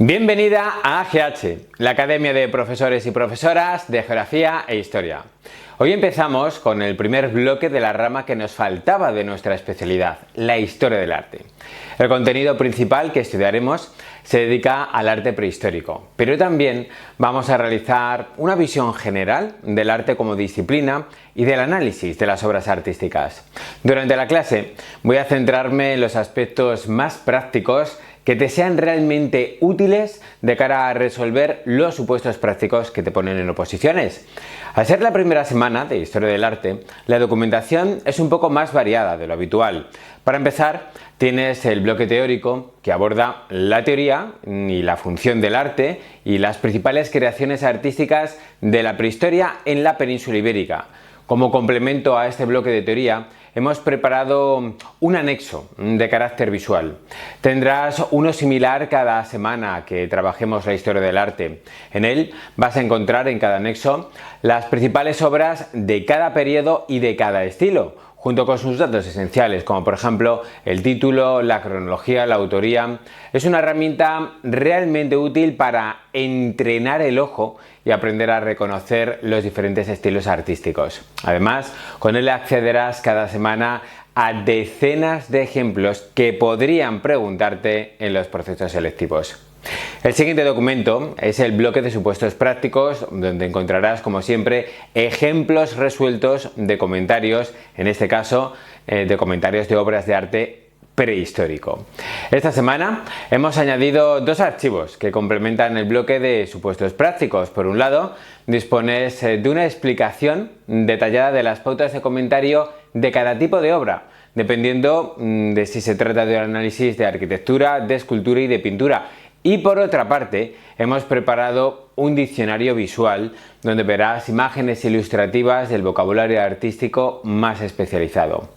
Bienvenida a AGH, la Academia de Profesores y Profesoras de Geografía e Historia. Hoy empezamos con el primer bloque de la rama que nos faltaba de nuestra especialidad, la Historia del Arte. El contenido principal que estudiaremos se dedica al arte prehistórico, pero también vamos a realizar una visión general del arte como disciplina y del análisis de las obras artísticas. Durante la clase voy a centrarme en los aspectos más prácticos que te sean realmente útiles de cara a resolver los supuestos prácticos que te ponen en oposiciones. Al ser la primera semana de Historia del Arte, la documentación es un poco más variada de lo habitual. Para empezar, tienes el bloque teórico que aborda la teoría y la función del arte y las principales creaciones artísticas de la prehistoria en la península ibérica. Como complemento a este bloque de teoría, hemos preparado un anexo de carácter visual. Tendrás uno similar cada semana que trabajemos la historia del arte. En él vas a encontrar en cada anexo las principales obras de cada periodo y de cada estilo, junto con sus datos esenciales, como por ejemplo el título, la cronología, la autoría. Es una herramienta realmente útil para entrenar el ojo y aprender a reconocer los diferentes estilos artísticos. Además, con él accederás cada semana a decenas de ejemplos que podrían preguntarte en los procesos selectivos. El siguiente documento es el bloque de supuestos prácticos, donde encontrarás, como siempre, ejemplos resueltos de comentarios, en este caso, de comentarios de obras de arte prehistórico. Esta semana hemos añadido dos archivos que complementan el bloque de supuestos prácticos. Por un lado, dispones de una explicación detallada de las pautas de comentario de cada tipo de obra, dependiendo de si se trata de un análisis de arquitectura, de escultura y de pintura. Y por otra parte, hemos preparado un diccionario visual donde verás imágenes ilustrativas del vocabulario artístico más especializado.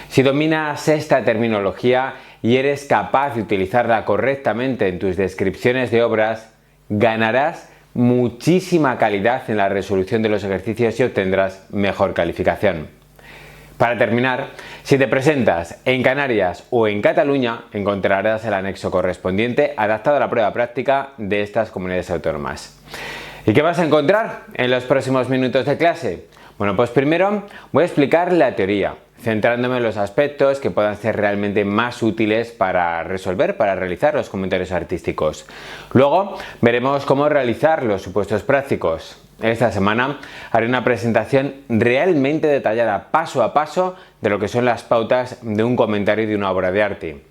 Si dominas esta terminología y eres capaz de utilizarla correctamente en tus descripciones de obras, ganarás muchísima calidad en la resolución de los ejercicios y obtendrás mejor calificación. Para terminar, si te presentas en Canarias o en Cataluña, encontrarás el anexo correspondiente adaptado a la prueba práctica de estas comunidades autónomas. ¿Y qué vas a encontrar en los próximos minutos de clase? Bueno, pues primero voy a explicar la teoría, centrándome en los aspectos que puedan ser realmente más útiles para realizar los comentarios artísticos. Luego veremos cómo realizar los supuestos prácticos. Esta semana haré una presentación realmente detallada, paso a paso, de lo que son las pautas de un comentario de una obra de arte.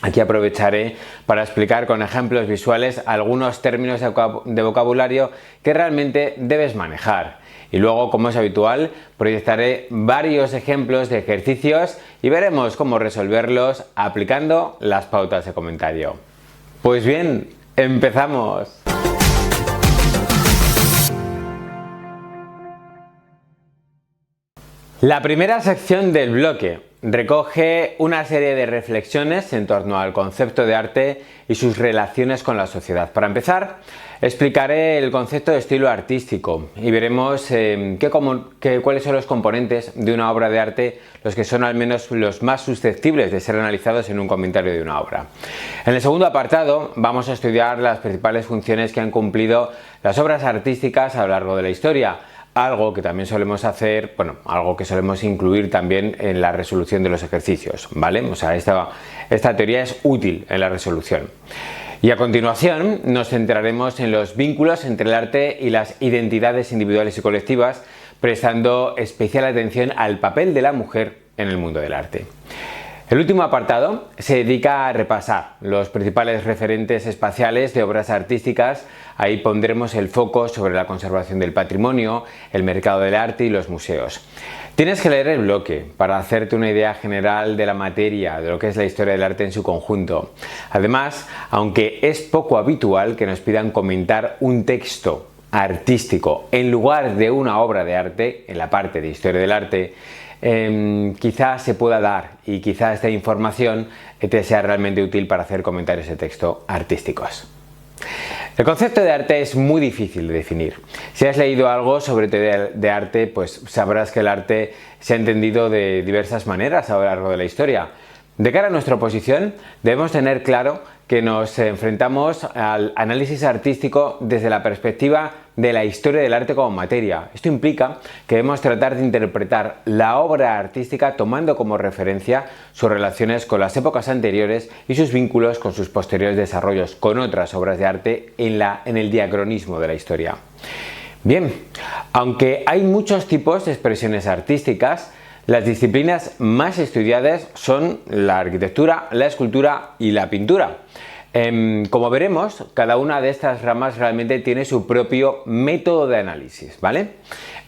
Aquí aprovecharé para explicar con ejemplos visuales algunos términos de vocabulario que realmente debes manejar. Y luego, como es habitual, proyectaré varios ejemplos de ejercicios y veremos cómo resolverlos aplicando las pautas de comentario. Pues bien, ¡empezamos! La primera sección del bloque recoge una serie de reflexiones en torno al concepto de arte y sus relaciones con la sociedad. Para empezar, explicaré el concepto de estilo artístico y veremos cuáles son los componentes de una obra de arte, los que son al menos los más susceptibles de ser analizados en un comentario de una obra. En el segundo apartado vamos a estudiar las principales funciones que han cumplido las obras artísticas a lo largo de la historia. Algo que también solemos hacer, algo que solemos incluir también en la resolución de los ejercicios, ¿vale? O sea, esta teoría es útil en la resolución. Y a continuación nos centraremos en los vínculos entre el arte y las identidades individuales y colectivas, prestando especial atención al papel de la mujer en el mundo del arte. El último apartado se dedica a repasar los principales referentes espaciales de obras artísticas. Ahí pondremos el foco sobre la conservación del patrimonio, el mercado del arte y los museos. Tienes que leer el bloque para hacerte una idea general de la materia, de lo que es la historia del arte en su conjunto. Además, aunque es poco habitual que nos pidan comentar un texto artístico en lugar de una obra de arte, en la parte de historia del arte, quizás se pueda dar y quizás esta información te sea realmente útil para hacer comentarios de texto artísticos. El concepto de arte es muy difícil de definir. Si has leído algo sobre teoría de arte, pues sabrás que el arte se ha entendido de diversas maneras a lo largo de la historia. De cara a nuestra oposición, debemos tener claro que nos enfrentamos al análisis artístico desde la perspectiva de la historia del arte como materia. Esto implica que debemos tratar de interpretar la obra artística tomando como referencia sus relaciones con las épocas anteriores y sus vínculos con sus posteriores desarrollos con otras obras de arte en el diacronismo de la historia. Bien, aunque hay muchos tipos de expresiones artísticas, las disciplinas más estudiadas son la arquitectura, la escultura y la pintura. Como veremos, cada una de estas ramas realmente tiene su propio método de análisis, ¿vale?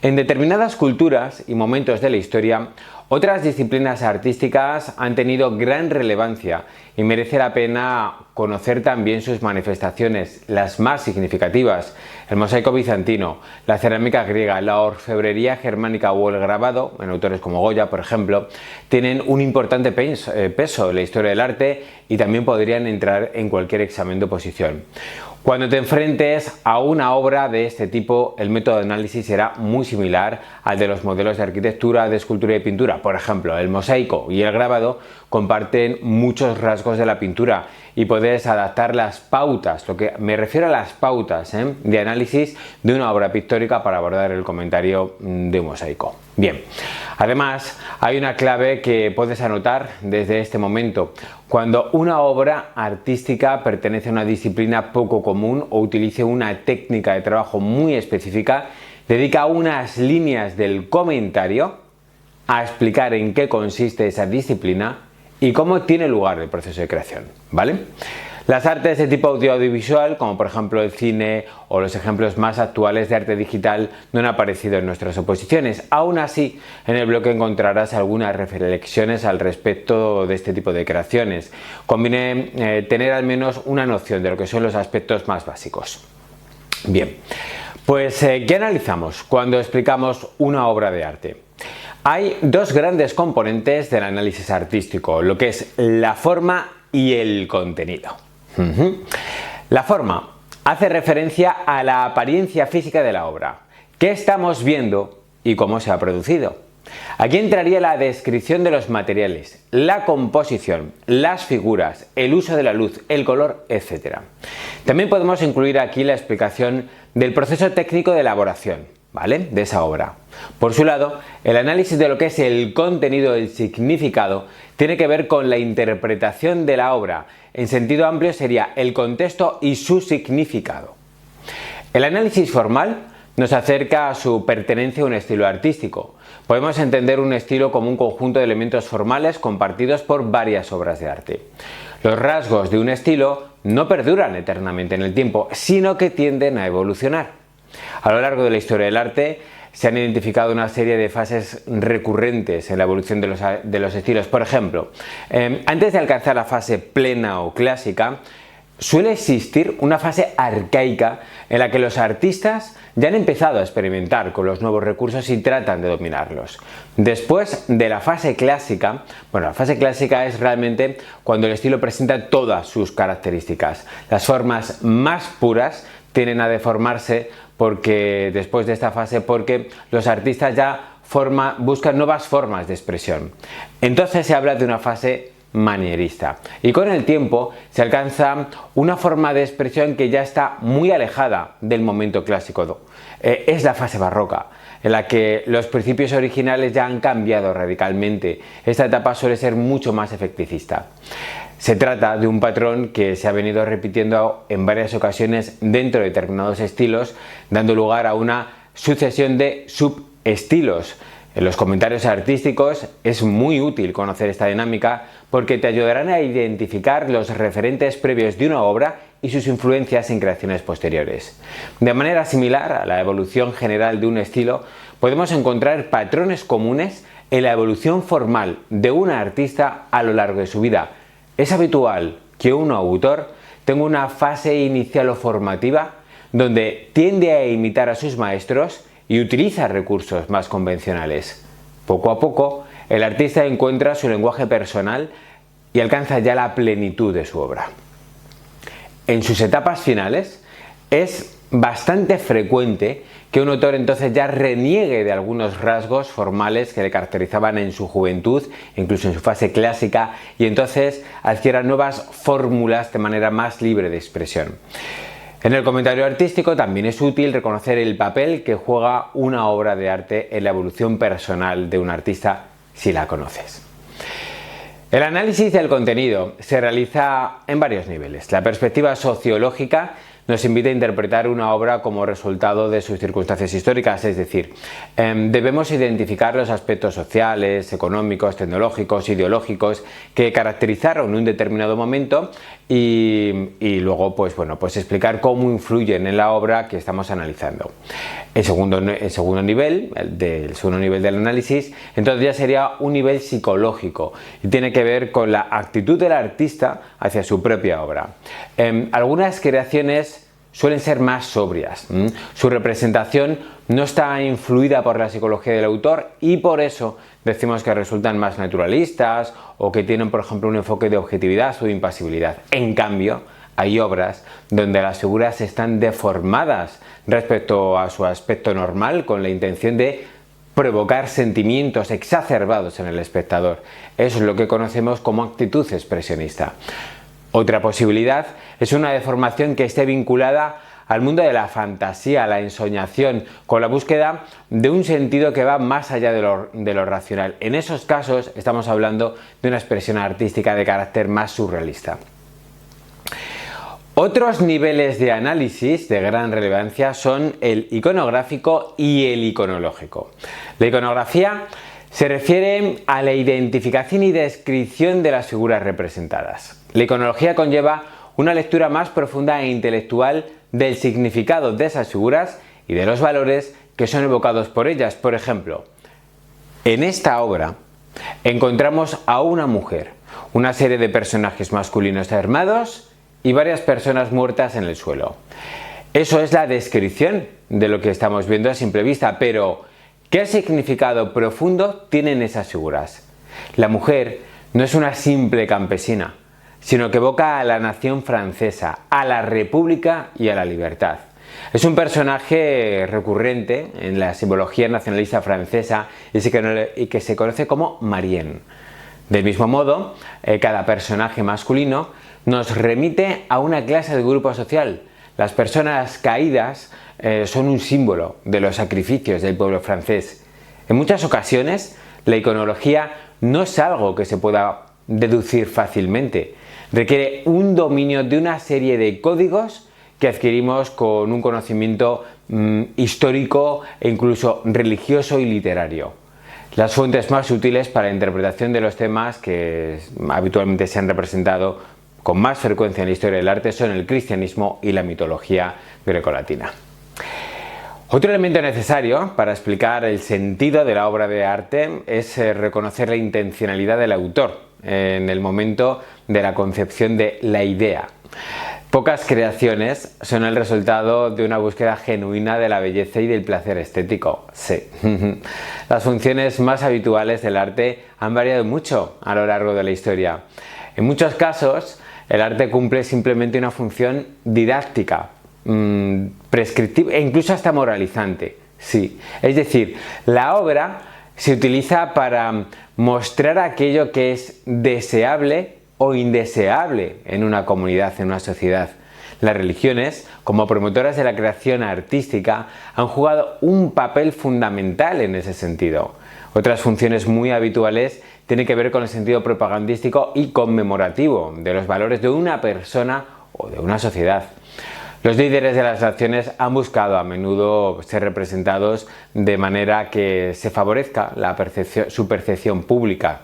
En determinadas culturas y momentos de la historia, otras disciplinas artísticas han tenido gran relevancia y merece la pena conocer también sus manifestaciones, las más significativas: el mosaico bizantino, la cerámica griega, la orfebrería germánica o el grabado, en autores como Goya, por ejemplo, tienen un importante peso en la historia del arte y también podrían entrar en cualquier examen de oposición. Cuando te enfrentes a una obra de este tipo, el método de análisis será muy similar al de los modelos de arquitectura, de escultura y pintura. Por ejemplo, el mosaico y el grabado comparten muchos rasgos de la pintura y puedes adaptar las pautas, lo que me refiero a las pautas de análisis de una obra pictórica para abordar el comentario de un mosaico. Bien, además hay una clave que puedes anotar desde este momento. Cuando una obra artística pertenece a una disciplina poco común o utilice una técnica de trabajo muy específica, dedica unas líneas del comentario a explicar en qué consiste esa disciplina y cómo tiene lugar el proceso de creación, ¿vale? Las artes de tipo audiovisual, como por ejemplo el cine o los ejemplos más actuales de arte digital, no han aparecido en nuestras oposiciones. Aún así, en el bloque encontrarás algunas reflexiones al respecto de este tipo de creaciones. Conviene tener al menos una noción de lo que son los aspectos más básicos. Bien, pues ¿qué analizamos cuando explicamos una obra de arte? Hay dos grandes componentes del análisis artístico, lo que es la forma y el contenido. La forma hace referencia a la apariencia física de la obra, qué estamos viendo y cómo se ha producido. Aquí entraría la descripción de los materiales, la composición, las figuras, el uso de la luz, el color, etc. También podemos incluir aquí la explicación del proceso técnico de elaboración, ¿vale?, de esa obra. Por su lado, el análisis de lo que es el contenido, el significado, tiene que ver con la interpretación de la obra. En sentido amplio sería el contexto y su significado. El análisis formal nos acerca a su pertenencia a un estilo artístico. Podemos entender un estilo como un conjunto de elementos formales compartidos por varias obras de arte. Los rasgos de un estilo no perduran eternamente en el tiempo, sino que tienden a evolucionar. A lo largo de la historia del arte se han identificado una serie de fases recurrentes en la evolución de los estilos. Por ejemplo, antes de alcanzar la fase plena o clásica, suele existir una fase arcaica en la que los artistas ya han empezado a experimentar con los nuevos recursos y tratan de dominarlos. Después de la fase clásica, bueno, la fase clásica es realmente cuando el estilo presenta todas sus características. Las formas más puras tienden a deformarse después de esta fase porque los artistas ya buscan nuevas formas de expresión. Entonces se habla de una fase manierista y con el tiempo se alcanza una forma de expresión que ya está muy alejada del momento clásico. Es la fase barroca, en la que los principios originales ya han cambiado radicalmente. Esta etapa suele ser mucho más efecticista. Se trata de un patrón que se ha venido repitiendo en varias ocasiones dentro de determinados estilos, dando lugar a una sucesión de subestilos. En los comentarios artísticos es muy útil conocer esta dinámica porque te ayudarán a identificar los referentes previos de una obra y sus influencias en creaciones posteriores. De manera similar a la evolución general de un estilo, podemos encontrar patrones comunes en la evolución formal de un artista a lo largo de su vida. Es habitual que un autor tenga una fase inicial o formativa donde tiende a imitar a sus maestros y utiliza recursos más convencionales. Poco a poco, el artista encuentra su lenguaje personal y alcanza ya la plenitud de su obra. En sus etapas finales, es bastante frecuente que un autor entonces ya reniegue de algunos rasgos formales que le caracterizaban en su juventud, incluso en su fase clásica, y entonces adquiera nuevas fórmulas de manera más libre de expresión. En el comentario artístico también es útil reconocer el papel que juega una obra de arte en la evolución personal de un artista, si la conoces. El análisis del contenido se realiza en varios niveles. La perspectiva sociológica nos invita a interpretar una obra como resultado de sus circunstancias históricas, es decir, debemos identificar los aspectos sociales, económicos, tecnológicos, ideológicos que caracterizaron un determinado momento y luego pues explicar cómo influyen en la obra que estamos analizando. El segundo nivel del análisis entonces ya sería un nivel psicológico y tiene que ver con la actitud del artista hacia su propia obra. Algunas creaciones suelen ser más sobrias. Su representación no está influida por la psicología del autor y por eso decimos que resultan más naturalistas o que tienen, por ejemplo, un enfoque de objetividad o de impasibilidad. En cambio, hay obras donde las figuras están deformadas respecto a su aspecto normal con la intención de provocar sentimientos exacerbados en el espectador. Eso es lo que conocemos como actitud expresionista. Otra posibilidad es una deformación que esté vinculada al mundo de la fantasía, la ensoñación, con la búsqueda de un sentido que va más allá de lo racional. En esos casos estamos hablando de una expresión artística de carácter más surrealista. Otros niveles de análisis de gran relevancia son el iconográfico y el iconológico. La iconografía se refiere a la identificación y descripción de las figuras representadas. La iconología conlleva una lectura más profunda e intelectual del significado de esas figuras y de los valores que son evocados por ellas. Por ejemplo, en esta obra encontramos a una mujer, una serie de personajes masculinos armados y varias personas muertas en el suelo. Eso es la descripción de lo que estamos viendo a simple vista, pero ¿qué significado profundo tienen esas figuras? La mujer no es una simple campesina, sino que evoca a la nación francesa, a la república y a la libertad. Es un personaje recurrente en la simbología nacionalista francesa y que se conoce como Marienne. Del mismo modo, cada personaje masculino nos remite a una clase de grupo social. Las personas caídas son un símbolo de los sacrificios del pueblo francés. En muchas ocasiones, la iconología no es algo que se pueda deducir fácilmente. Requiere un dominio de una serie de códigos que adquirimos con un conocimiento histórico e incluso religioso y literario. Las fuentes más útiles para la interpretación de los temas que habitualmente se han representado con más frecuencia en la historia del arte son el cristianismo y la mitología grecolatina. Otro elemento necesario para explicar el sentido de la obra de arte es reconocer la intencionalidad del autor en el momento de la concepción de la idea. Pocas creaciones son el resultado de una búsqueda genuina de la belleza y del placer estético. Sí. Las funciones más habituales del arte han variado mucho a lo largo de la historia. En muchos casos, el arte cumple simplemente una función didáctica, prescriptiva e incluso hasta moralizante. Sí. Es decir, la obra se utiliza para mostrar aquello que es deseable o indeseable en una comunidad, en una sociedad. Las religiones, como promotoras de la creación artística, han jugado un papel fundamental en ese sentido. Otras funciones muy habituales tienen que ver con el sentido propagandístico y conmemorativo de los valores de una persona o de una sociedad. Los líderes de las naciones han buscado a menudo ser representados de manera que se favorezca su percepción pública.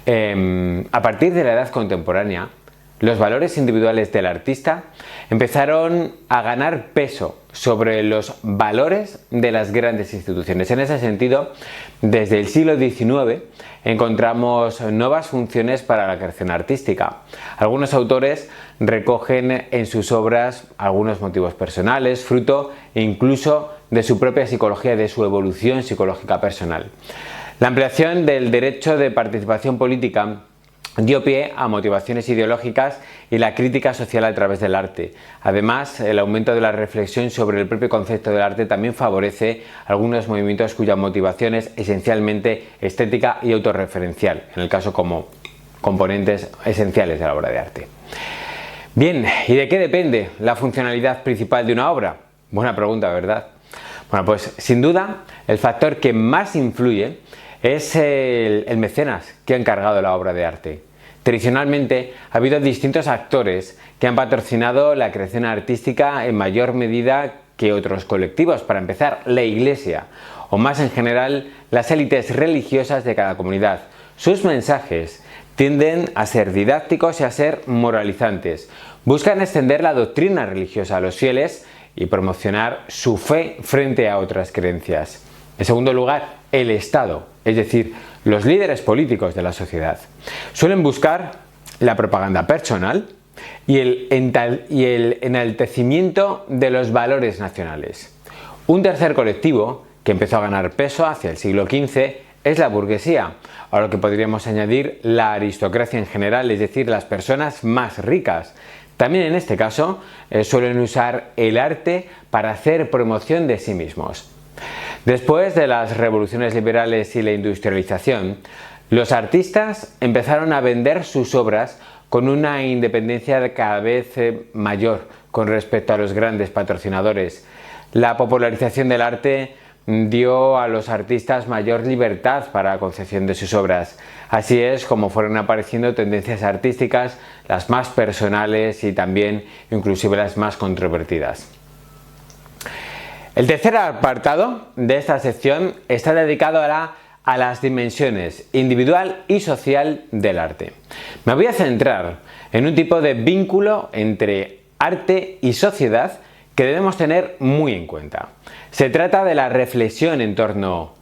A partir de la edad contemporánea, los valores individuales del artista empezaron a ganar peso sobre los valores de las grandes instituciones. En ese sentido, desde el siglo XIX encontramos nuevas funciones para la creación artística. Algunos autores recogen en sus obras algunos motivos personales, fruto incluso de su propia psicología, de su evolución psicológica personal. La ampliación del derecho de participación política dio pie a motivaciones ideológicas y la crítica social a través del arte. Además, el aumento de la reflexión sobre el propio concepto del arte también favorece algunos movimientos cuya motivación es esencialmente estética y autorreferencial, en el caso como componentes esenciales de la obra de arte. Bien, ¿y de qué depende la funcionalidad principal de una obra? Buena pregunta, ¿verdad? Bueno, pues sin duda el factor que más influye es el mecenas que ha encargado la obra de arte. Tradicionalmente ha habido distintos actores que han patrocinado la creación artística en mayor medida que otros colectivos. Para empezar, la Iglesia, o más en general, las élites religiosas de cada comunidad. Sus mensajes tienden a ser didácticos y a ser moralizantes. Buscan extender la doctrina religiosa a los fieles y promocionar su fe frente a otras creencias. En segundo lugar, el Estado, es decir, los líderes políticos de la sociedad. Suelen buscar la propaganda personal y el enaltecimiento de los valores nacionales. Un tercer colectivo que empezó a ganar peso hacia el siglo XV es la burguesía, a lo que podríamos añadir la aristocracia en general, es decir, las personas más ricas. También en este caso suelen usar el arte para hacer promoción de sí mismos. Después de las revoluciones liberales y la industrialización, los artistas empezaron a vender sus obras con una independencia cada vez mayor con respecto a los grandes patrocinadores. La popularización del arte dio a los artistas mayor libertad para la concepción de sus obras. Así es como fueron apareciendo tendencias artísticas, las más personales y también inclusive las más controvertidas. El tercer apartado de esta sección está dedicado a las dimensiones individual y social del arte. Me voy a centrar en un tipo de vínculo entre arte y sociedad que debemos tener muy en cuenta. Se trata de la reflexión en torno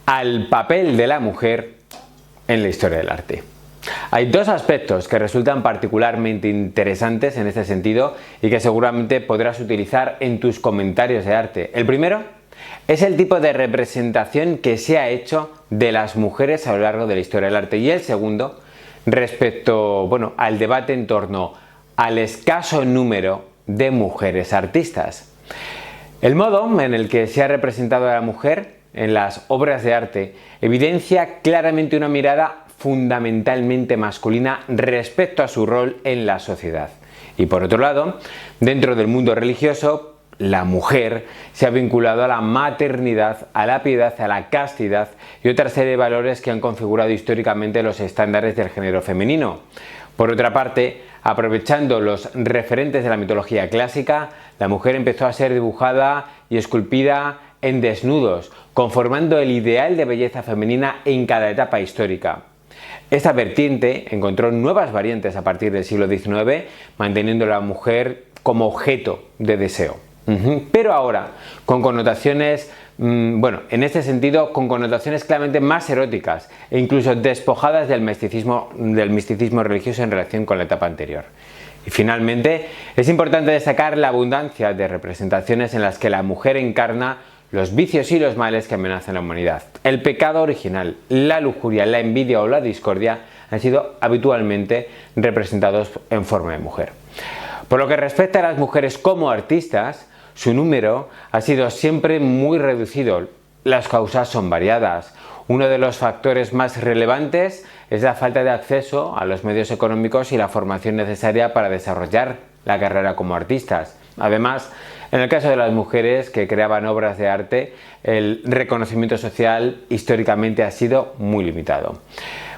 al papel de la mujer en la historia del arte. Hay dos aspectos que resultan particularmente interesantes en este sentido y que seguramente podrás utilizar en tus comentarios de arte. El primero es el tipo de representación que se ha hecho de las mujeres a lo largo de la historia del arte, y el segundo respecto, al debate en torno al escaso número de mujeres artistas. El modo en el que se ha representado a la mujer en las obras de arte evidencia claramente una mirada fundamentalmente masculina respecto a su rol en la sociedad. Y por otro lado, dentro del mundo religioso, la mujer se ha vinculado a la maternidad, a la piedad, a la castidad y otra serie de valores que han configurado históricamente los estándares del género femenino. Por otra parte, aprovechando los referentes de la mitología clásica, la mujer empezó a ser dibujada y esculpida en desnudos, conformando el ideal de belleza femenina en cada etapa histórica. Esta vertiente encontró nuevas variantes a partir del siglo XIX, manteniendo a la mujer como objeto de deseo. Pero ahora, con connotaciones, en este sentido, con connotaciones claramente más eróticas e incluso despojadas del misticismo religioso en relación con la etapa anterior. Y finalmente, es importante destacar la abundancia de representaciones en las que la mujer encarna los vicios y los males que amenazan a la humanidad. El pecado original, la lujuria, la envidia o la discordia han sido habitualmente representados en forma de mujer. Por lo que respecta a las mujeres como artistas, su número ha sido siempre muy reducido. Las causas son variadas. Uno de los factores más relevantes es la falta de acceso a los medios económicos y la formación necesaria para desarrollar la carrera como artistas. Además, en el caso de las mujeres que creaban obras de arte, el reconocimiento social históricamente ha sido muy limitado.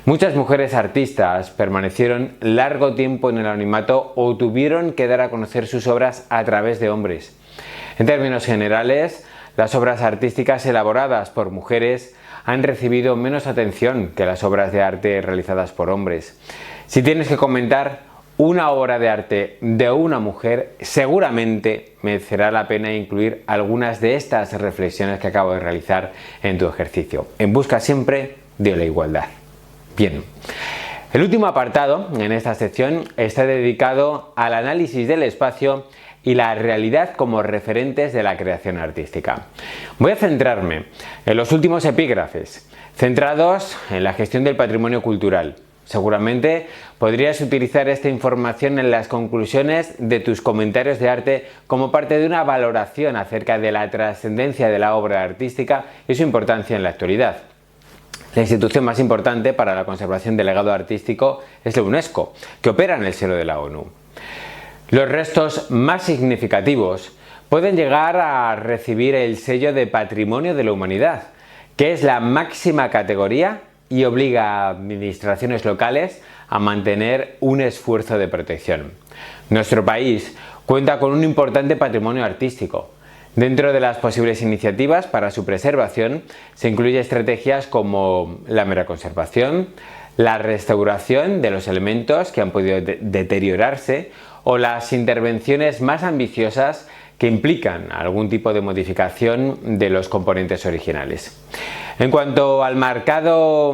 Muchas mujeres artistas permanecieron largo tiempo en el anonimato o tuvieron que dar a conocer sus obras a través de hombres. En términos generales, las obras artísticas elaboradas por mujeres han recibido menos atención que las obras de arte realizadas por hombres. Si tienes que comentar una obra de arte de una mujer, seguramente merecerá la pena incluir algunas de estas reflexiones que acabo de realizar en tu ejercicio, en busca siempre de la igualdad. Bien, el último apartado en esta sección está dedicado al análisis del espacio y la realidad como referentes de la creación artística. Voy a centrarme en los últimos epígrafes, centrados en la gestión del patrimonio cultural. Seguramente podrías utilizar esta información en las conclusiones de tus comentarios de arte como parte de una valoración acerca de la trascendencia de la obra artística y su importancia en la actualidad. La institución más importante para la conservación del legado artístico es la UNESCO, que opera en el seno de la ONU. Los restos más significativos pueden llegar a recibir el sello de Patrimonio de la Humanidad, que es la máxima categoría y obliga a administraciones locales a mantener un esfuerzo de protección. Nuestro país cuenta con un importante patrimonio artístico. Dentro de las posibles iniciativas para su preservación se incluyen estrategias como la mera conservación, la restauración de los elementos que han podido deteriorarse o las intervenciones más ambiciosas que implican algún tipo de modificación de los componentes originales. En cuanto al mercado,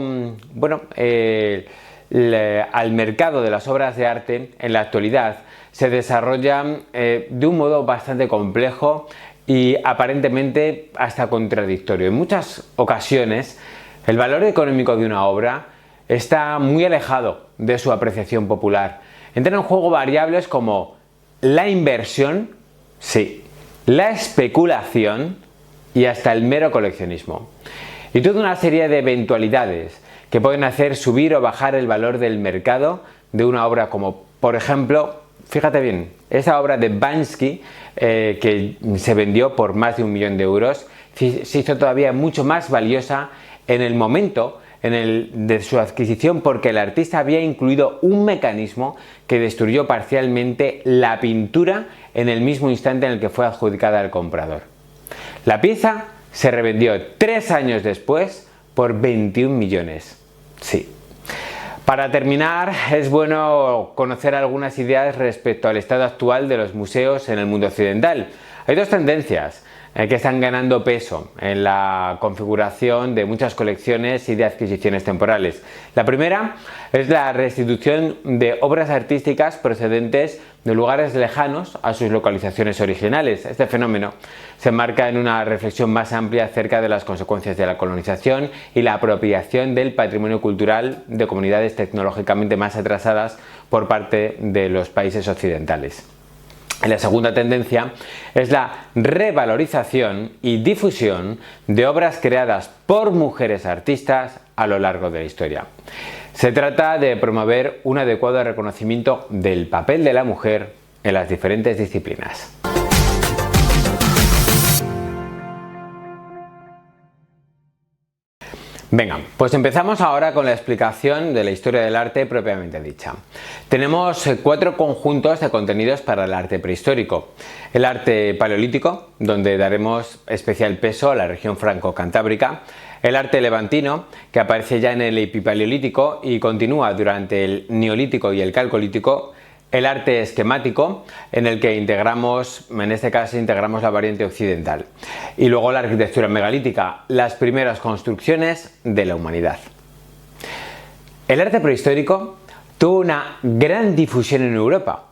al mercado de las obras de arte, en la actualidad se desarrolla de un modo bastante complejo y aparentemente hasta contradictorio. En muchas ocasiones, el valor económico de una obra está muy alejado de su apreciación popular. Entran en juego variables como la inversión, sí, la especulación y hasta el mero coleccionismo. Y toda una serie de eventualidades que pueden hacer subir o bajar el valor del mercado de una obra como, por ejemplo, fíjate bien, esa obra de Banksy que se vendió por más de 1 millón de euros, se hizo todavía mucho más valiosa en el momento de su adquisición porque el artista había incluido un mecanismo que destruyó parcialmente la pintura en el mismo instante en el que fue adjudicada al comprador. La pieza se revendió 3 años después por 21 millones. Sí. Para terminar, es bueno conocer algunas ideas respecto al estado actual de los museos en el mundo occidental. Hay dos tendencias que están ganando peso en la configuración de muchas colecciones y de adquisiciones temporales. La primera es la restitución de obras artísticas procedentes de lugares lejanos a sus localizaciones originales. Este fenómeno se enmarca en una reflexión más amplia acerca de las consecuencias de la colonización y la apropiación del patrimonio cultural de comunidades tecnológicamente más atrasadas por parte de los países occidentales. La segunda tendencia es la revalorización y difusión de obras creadas por mujeres artistas a lo largo de la historia. Se trata de promover un adecuado reconocimiento del papel de la mujer en las diferentes disciplinas. Venga, pues empezamos ahora con la explicación de la historia del arte propiamente dicha. Tenemos 4 conjuntos de contenidos para el arte prehistórico. El arte paleolítico, donde daremos especial peso a la región franco-cantábrica. El arte levantino, que aparece ya en el epipaleolítico y continúa durante el neolítico y el calcolítico. El arte esquemático, en el que en este caso integramos la variante occidental. Y luego la arquitectura megalítica, las primeras construcciones de la humanidad. El arte prehistórico tuvo una gran difusión en Europa,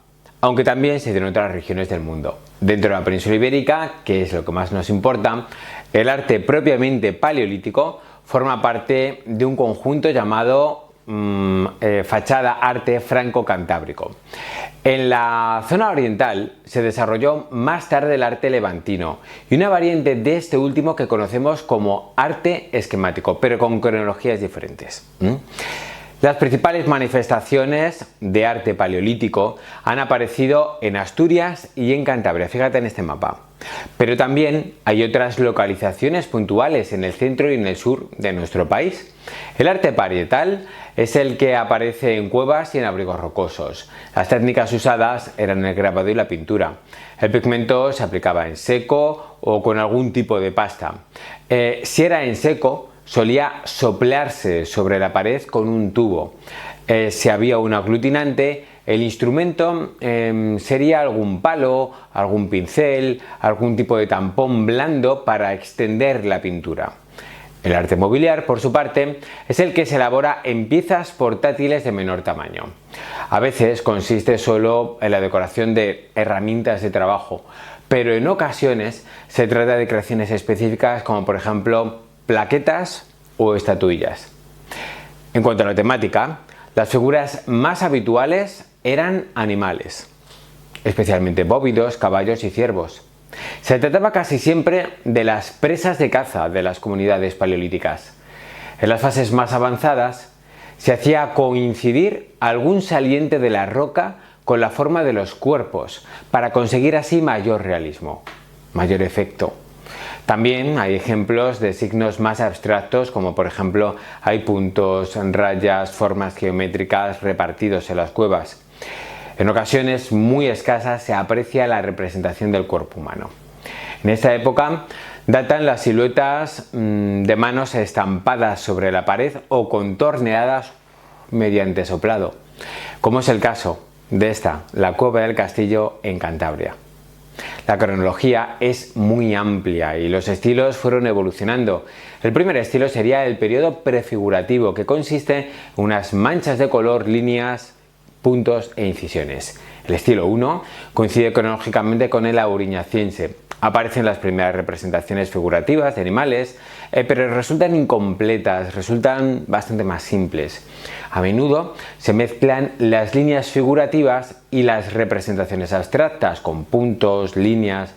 aunque también se dio en otras regiones del mundo. Dentro de la península ibérica, que es lo que más nos importa, el arte propiamente paleolítico forma parte de un conjunto llamado fachada arte franco-cantábrico. En la zona oriental se desarrolló más tarde el arte levantino y una variante de este último que conocemos como arte esquemático, pero con cronologías diferentes. Las principales manifestaciones de arte paleolítico han aparecido en Asturias y en Cantabria, fíjate en este mapa. Pero también hay otras localizaciones puntuales en el centro y en el sur de nuestro país. El arte parietal es el que aparece en cuevas y en abrigos rocosos. Las técnicas usadas eran el grabado y la pintura. El pigmento se aplicaba en seco o con algún tipo de pasta. Si era en seco, solía soplarse sobre la pared con un tubo. Si había un aglutinante, el instrumento sería algún palo, algún pincel, algún tipo de tampón blando para extender la pintura. El arte mobiliar, por su parte, es el que se elabora en piezas portátiles de menor tamaño. A veces consiste solo en la decoración de herramientas de trabajo, pero en ocasiones se trata de creaciones específicas como por ejemplo plaquetas o estatuillas. En cuanto a la temática, Las figuras más habituales eran animales, especialmente bóvidos, caballos y ciervos. Se trataba casi siempre de las presas de caza de las comunidades paleolíticas. En las fases más avanzadas se hacía coincidir algún saliente de la roca con la forma de los cuerpos para conseguir así mayor realismo, mayor efecto. También hay ejemplos de signos más abstractos, como por ejemplo hay puntos, rayas, formas geométricas repartidos en las cuevas. En ocasiones muy escasas se aprecia la representación del cuerpo humano. En esta época datan las siluetas de manos estampadas sobre la pared o contorneadas mediante soplado, como es el caso de esta, la Cueva del Castillo en Cantabria. La cronología es muy amplia y los estilos fueron evolucionando. El primer estilo sería el periodo prefigurativo, que consiste en unas manchas de color, líneas, puntos e incisiones. El estilo 1 coincide cronológicamente con el auriñaciense. Aparecen las primeras representaciones figurativas de animales, pero resultan incompletas, resultan bastante más simples. A menudo se mezclan las líneas figurativas y las representaciones abstractas con puntos, líneas.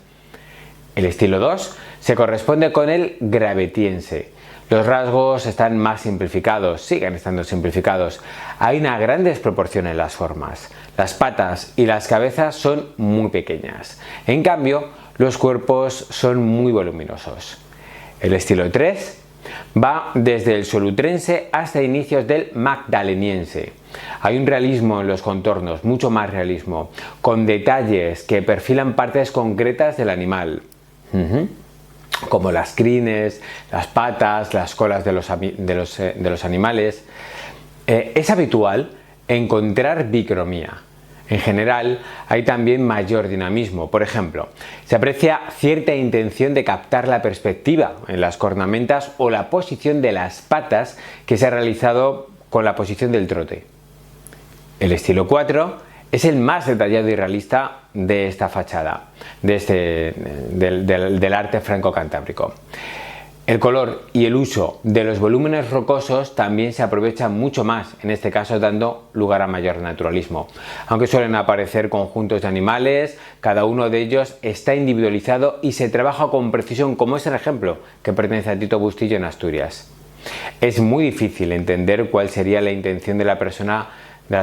El estilo 2 se corresponde con el gravetiense. Los rasgos están más simplificados, siguen estando simplificados. Hay una gran desproporción en las formas. Las patas y las cabezas son muy pequeñas. En cambio, los cuerpos son muy voluminosos. El estilo 3 va desde el solutrense hasta inicios del magdaleniense. Hay un realismo en los contornos, mucho más realismo, con detalles que perfilan partes concretas del animal. Como las crines, las patas, las colas de los animales. Es habitual encontrar bicromía. En general, hay también mayor dinamismo. Por ejemplo, se aprecia cierta intención de captar la perspectiva en las cornamentas o la posición de las patas que se ha realizado con la posición del trote. El estilo 4 es el más detallado y realista de esta fachada, del arte franco-cantábrico. El color y el uso de los volúmenes rocosos también se aprovechan mucho más, en este caso dando lugar a mayor naturalismo. Aunque suelen aparecer conjuntos de animales, cada uno de ellos está individualizado y se trabaja con precisión, como es el ejemplo que pertenece a Tito Bustillo en Asturias. Es muy difícil entender cuál sería la intención de las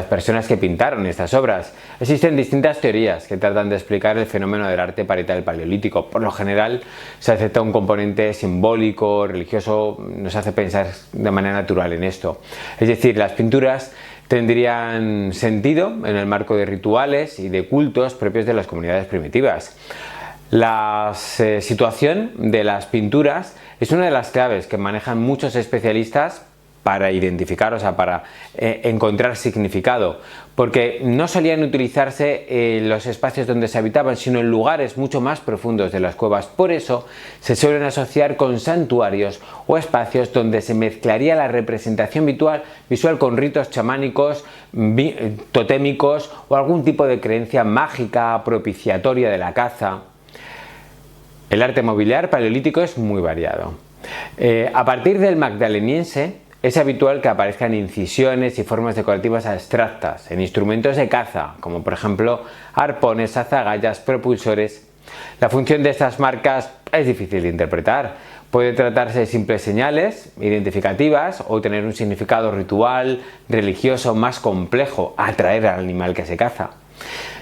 personas que pintaron estas obras. Existen distintas teorías que tratan de explicar el fenómeno del arte parietal paleolítico. Por lo general se acepta un componente simbólico, religioso, nos hace pensar de manera natural en esto. Es decir, las pinturas tendrían sentido en el marco de rituales y de cultos propios de las comunidades primitivas. La situación de las pinturas es una de las claves que manejan muchos especialistas para identificar, o sea, para encontrar significado, porque no solían utilizarse en los espacios donde se habitaban, sino en lugares mucho más profundos de las cuevas. Por eso se suelen asociar con santuarios o espacios donde se mezclaría la representación visual con ritos chamánicos, totémicos o algún tipo de creencia mágica propiciatoria de la caza. El arte mobiliar paleolítico es muy variado. A partir del magdaleniense, es habitual que aparezcan incisiones y formas decorativas abstractas en instrumentos de caza, como por ejemplo arpones, azagallas, propulsores. La función de estas marcas es difícil de interpretar. Puede tratarse de simples señales identificativas o tener un significado ritual, religioso más complejo, atraer al animal que se caza.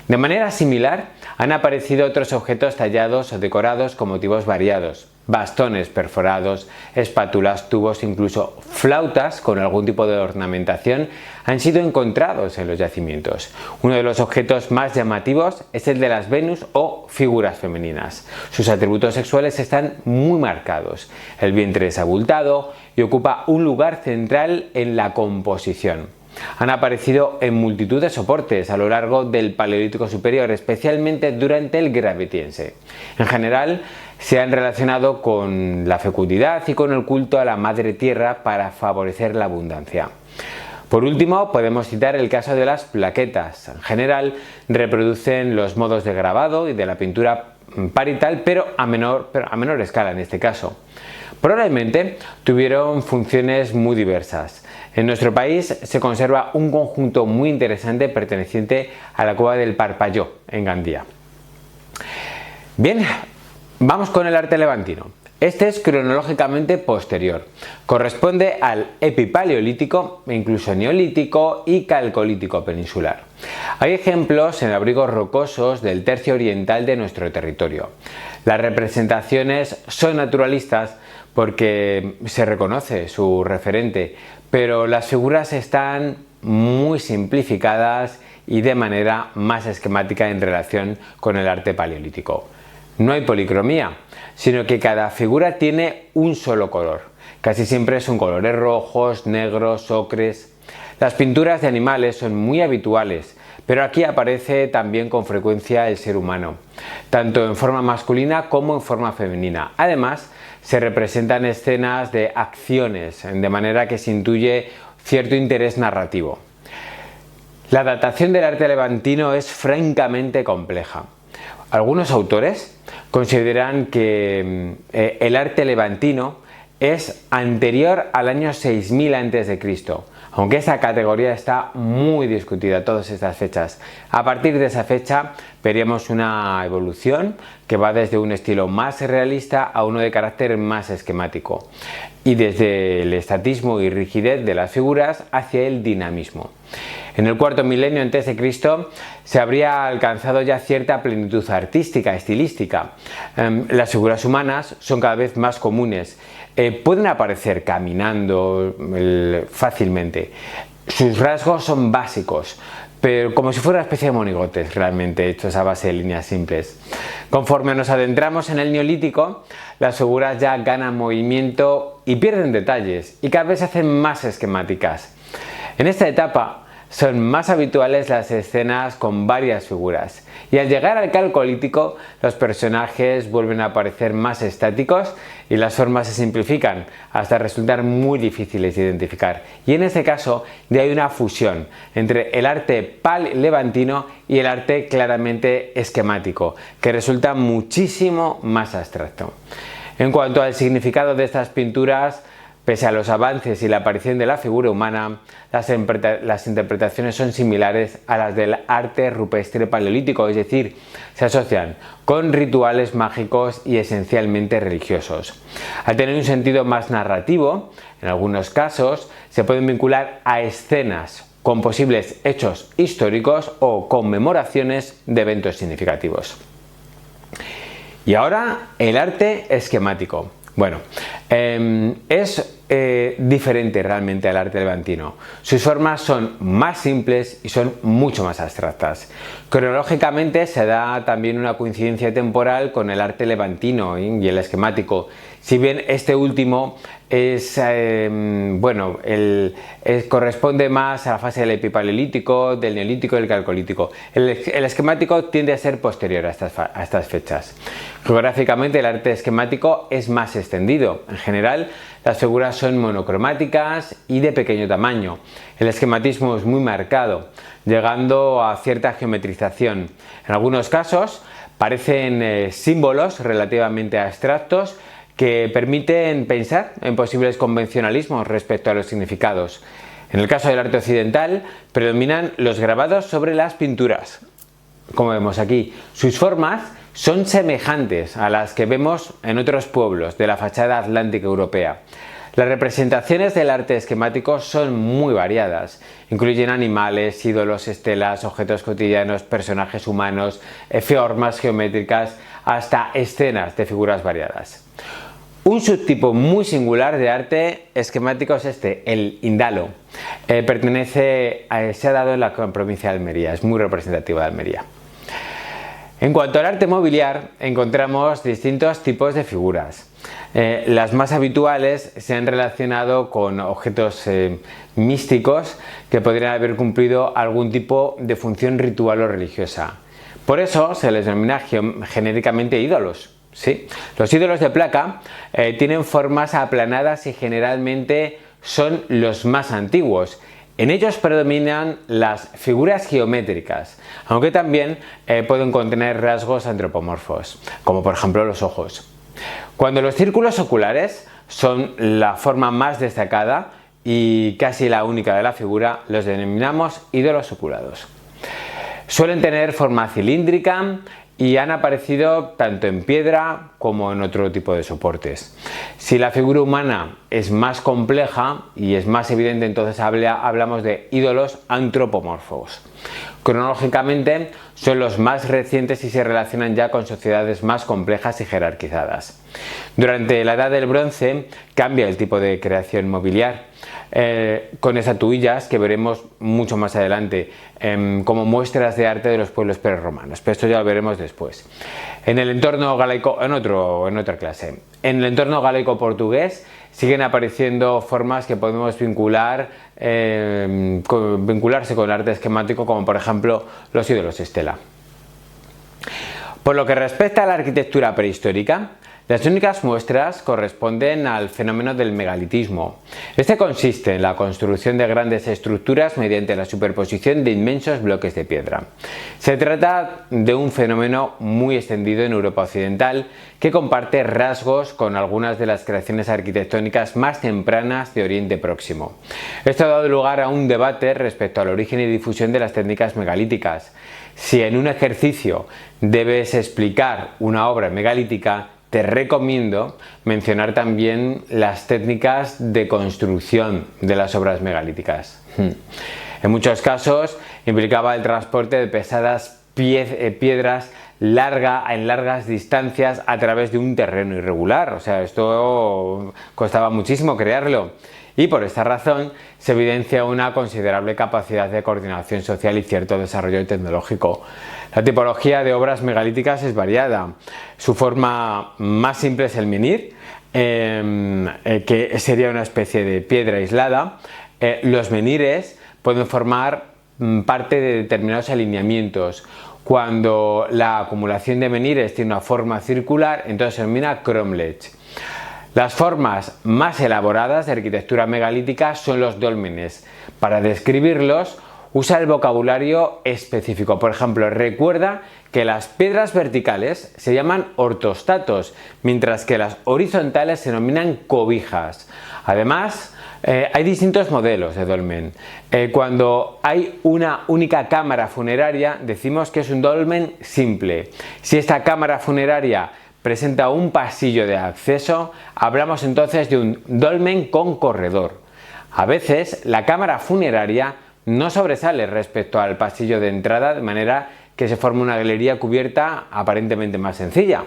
De manera similar, han aparecido otros objetos tallados o decorados con motivos variados. Bastones perforados, espátulas, tubos, incluso flautas con algún tipo de ornamentación han sido encontrados en los yacimientos. Uno de los objetos más llamativos es el de las Venus o figuras femeninas. Sus atributos sexuales están muy marcados. El vientre es abultado y ocupa un lugar central en la composición. Han aparecido en multitud de soportes a lo largo del Paleolítico Superior, especialmente durante el Gravetiense. En general, se han relacionado con la fecundidad y con el culto a la Madre Tierra para favorecer la abundancia. Por último, podemos citar el caso de las plaquetas. En general, reproducen los modos de grabado y de la pintura parietal, pero a menor escala en este caso. Probablemente tuvieron funciones muy diversas. En nuestro país se conserva un conjunto muy interesante perteneciente a la cueva del Parpalló, en Gandía. Bien, vamos con el arte levantino. Este es cronológicamente posterior. Corresponde al epipaleolítico, incluso neolítico y calcolítico peninsular. Hay ejemplos en abrigos rocosos del tercio oriental de nuestro territorio. Las representaciones son naturalistas porque se reconoce su referente, pero las figuras están muy simplificadas y de manera más esquemática en relación con el arte paleolítico. No hay policromía, sino que cada figura tiene un solo color. Casi siempre son colores rojos, negros, ocres. Las pinturas de animales son muy habituales, pero aquí aparece también con frecuencia el ser humano, tanto en forma masculina como en forma femenina. Además, se representan escenas de acciones, de manera que se intuye cierto interés narrativo. La datación del arte levantino es francamente compleja. Algunos autores consideran que el arte levantino es anterior al año 6000 a.C., aunque esta categoría está muy discutida, todas estas fechas. A partir de esa fecha veríamos una evolución que va desde un estilo más realista a uno de carácter más esquemático, y desde el estatismo y rigidez de las figuras hacia el dinamismo. En el cuarto milenio a.C. se habría alcanzado ya cierta plenitud artística, estilística. Las figuras humanas son cada vez más comunes. Pueden aparecer caminando fácilmente. Sus rasgos son básicos, pero como si fuera una especie de monigotes realmente hechos a base de líneas simples. Conforme nos adentramos en el neolítico, las figuras ya ganan movimiento y pierden detalles y cada vez se hacen más esquemáticas. En esta etapa son más habituales las escenas con varias figuras, y al llegar al calcolítico los personajes vuelven a aparecer más estáticos y las formas se simplifican hasta resultar muy difíciles de identificar, y en este caso ya hay una fusión entre el arte pal-levantino y el arte claramente esquemático, que resulta muchísimo más abstracto. En cuanto al significado de estas pinturas, pese a los avances y la aparición de la figura humana, las interpretaciones son similares a las del arte rupestre paleolítico, es decir, se asocian con rituales mágicos y esencialmente religiosos. Al tener un sentido más narrativo, en algunos casos se pueden vincular a escenas con posibles hechos históricos o conmemoraciones de eventos significativos. Y ahora el arte esquemático. Bueno, es diferente realmente al arte levantino. Sus formas son más simples y son mucho más abstractas. Cronológicamente se da también una coincidencia temporal con el arte levantino y el esquemático, si bien este último es, corresponde más a la fase del epipaleolítico, del neolítico y del calcolítico. El esquemático tiende a ser posterior a estas fechas. Geográficamente el arte esquemático es más extendido. En general, las figuras son monocromáticas y de pequeño tamaño. El esquematismo es muy marcado, llegando a cierta geometrización. En algunos casos parecen símbolos relativamente abstractos que permiten pensar en posibles convencionalismos respecto a los significados. En el caso del arte occidental, predominan los grabados sobre las pinturas. Como vemos aquí, sus formas son semejantes a las que vemos en otros pueblos de la fachada atlántica europea. Las representaciones del arte esquemático son muy variadas. Incluyen animales, ídolos, estelas, objetos cotidianos, personajes humanos, formas geométricas, hasta escenas de figuras variadas. Un subtipo muy singular de arte esquemático es el indalo. Se ha dado en la provincia de Almería, es muy representativo de Almería. En cuanto al arte mobiliar, encontramos distintos tipos de figuras. Las más habituales se han relacionado con objetos místicos que podrían haber cumplido algún tipo de función ritual o religiosa. Por eso se les denomina genéricamente ídolos. Sí, los ídolos de placa tienen formas aplanadas y generalmente son los más antiguos. En ellos predominan las figuras geométricas, aunque también pueden contener rasgos antropomorfos, como por ejemplo los ojos. Cuando los círculos oculares son la forma más destacada y casi la única de la figura, los denominamos ídolos oculados. Suelen tener forma cilíndrica y han aparecido tanto en piedra como en otro tipo de soportes. Si la figura humana es más compleja y es más evidente, entonces hablamos de ídolos antropomorfos. Cronológicamente son los más recientes y se relacionan ya con sociedades más complejas y jerarquizadas. Durante la Edad del Bronce cambia el tipo de creación mobiliar, con estatuillas que veremos mucho más adelante como muestras de arte de los pueblos prerromanos, pero esto ya lo veremos después. En el entorno galaico, en otra clase, en el entorno galaico-portugués siguen apareciendo formas que podemos vincularse con el arte esquemático, como por ejemplo los ídolos estela. Por lo que respecta a la arquitectura prehistórica, las únicas muestras corresponden al fenómeno del megalitismo. Este consiste en la construcción de grandes estructuras mediante la superposición de inmensos bloques de piedra. Se trata de un fenómeno muy extendido en Europa Occidental que comparte rasgos con algunas de las creaciones arquitectónicas más tempranas de Oriente Próximo. Esto ha dado lugar a un debate respecto al origen y difusión de las técnicas megalíticas. Si en un ejercicio debes explicar una obra megalítica, te recomiendo mencionar también las técnicas de construcción de las obras megalíticas. En muchos casos implicaba el transporte de pesadas piedras en largas distancias a través de un terreno irregular. O sea, esto costaba muchísimo crearlo. Y por esta razón se evidencia una considerable capacidad de coordinación social y cierto desarrollo tecnológico. La tipología de obras megalíticas es variada. Su forma más simple es el menhir, que sería una especie de piedra aislada. Los menhires pueden formar parte de determinados alineamientos. Cuando la acumulación de menhires tiene una forma circular, entonces se denomina cromlech. Las formas más elaboradas de arquitectura megalítica son los dólmenes. Para describirlos, usa el vocabulario específico. Por ejemplo, recuerda que las piedras verticales se llaman ortostatos, mientras que las horizontales se denominan cobijas. Además, hay distintos modelos de dolmen. Cuando hay una única cámara funeraria, decimos que es un dolmen simple. Si esta cámara funeraria presenta un pasillo de acceso, hablamos entonces de un dolmen con corredor. A veces la cámara funeraria no sobresale respecto al pasillo de entrada, de manera que se forma una galería cubierta aparentemente más sencilla.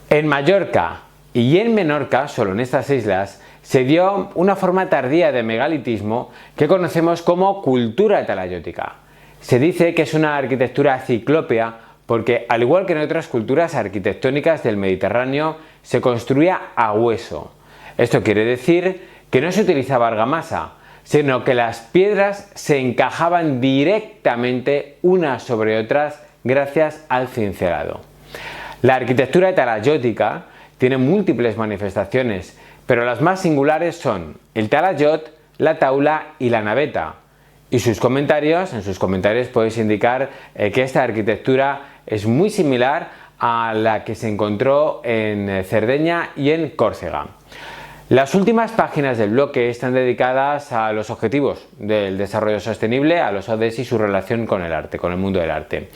En Mallorca y en Menorca, solo en estas islas, se dio una forma tardía de megalitismo que conocemos como cultura talayótica. Se dice que es una arquitectura ciclópea porque, al igual que en otras culturas arquitectónicas del Mediterráneo, se construía a hueso. Esto quiere decir que no se utilizaba argamasa, sino que las piedras se encajaban directamente unas sobre otras gracias al cincelado. La arquitectura talayótica tiene múltiples manifestaciones, pero las más singulares son el talayot, la taula y la naveta. Y en sus comentarios podéis indicar que esta arquitectura es muy similar a la que se encontró en Cerdeña y en Córcega. Las últimas páginas del bloque están dedicadas a los objetivos del desarrollo sostenible, a los ODS y su relación con el arte, con el mundo del arte.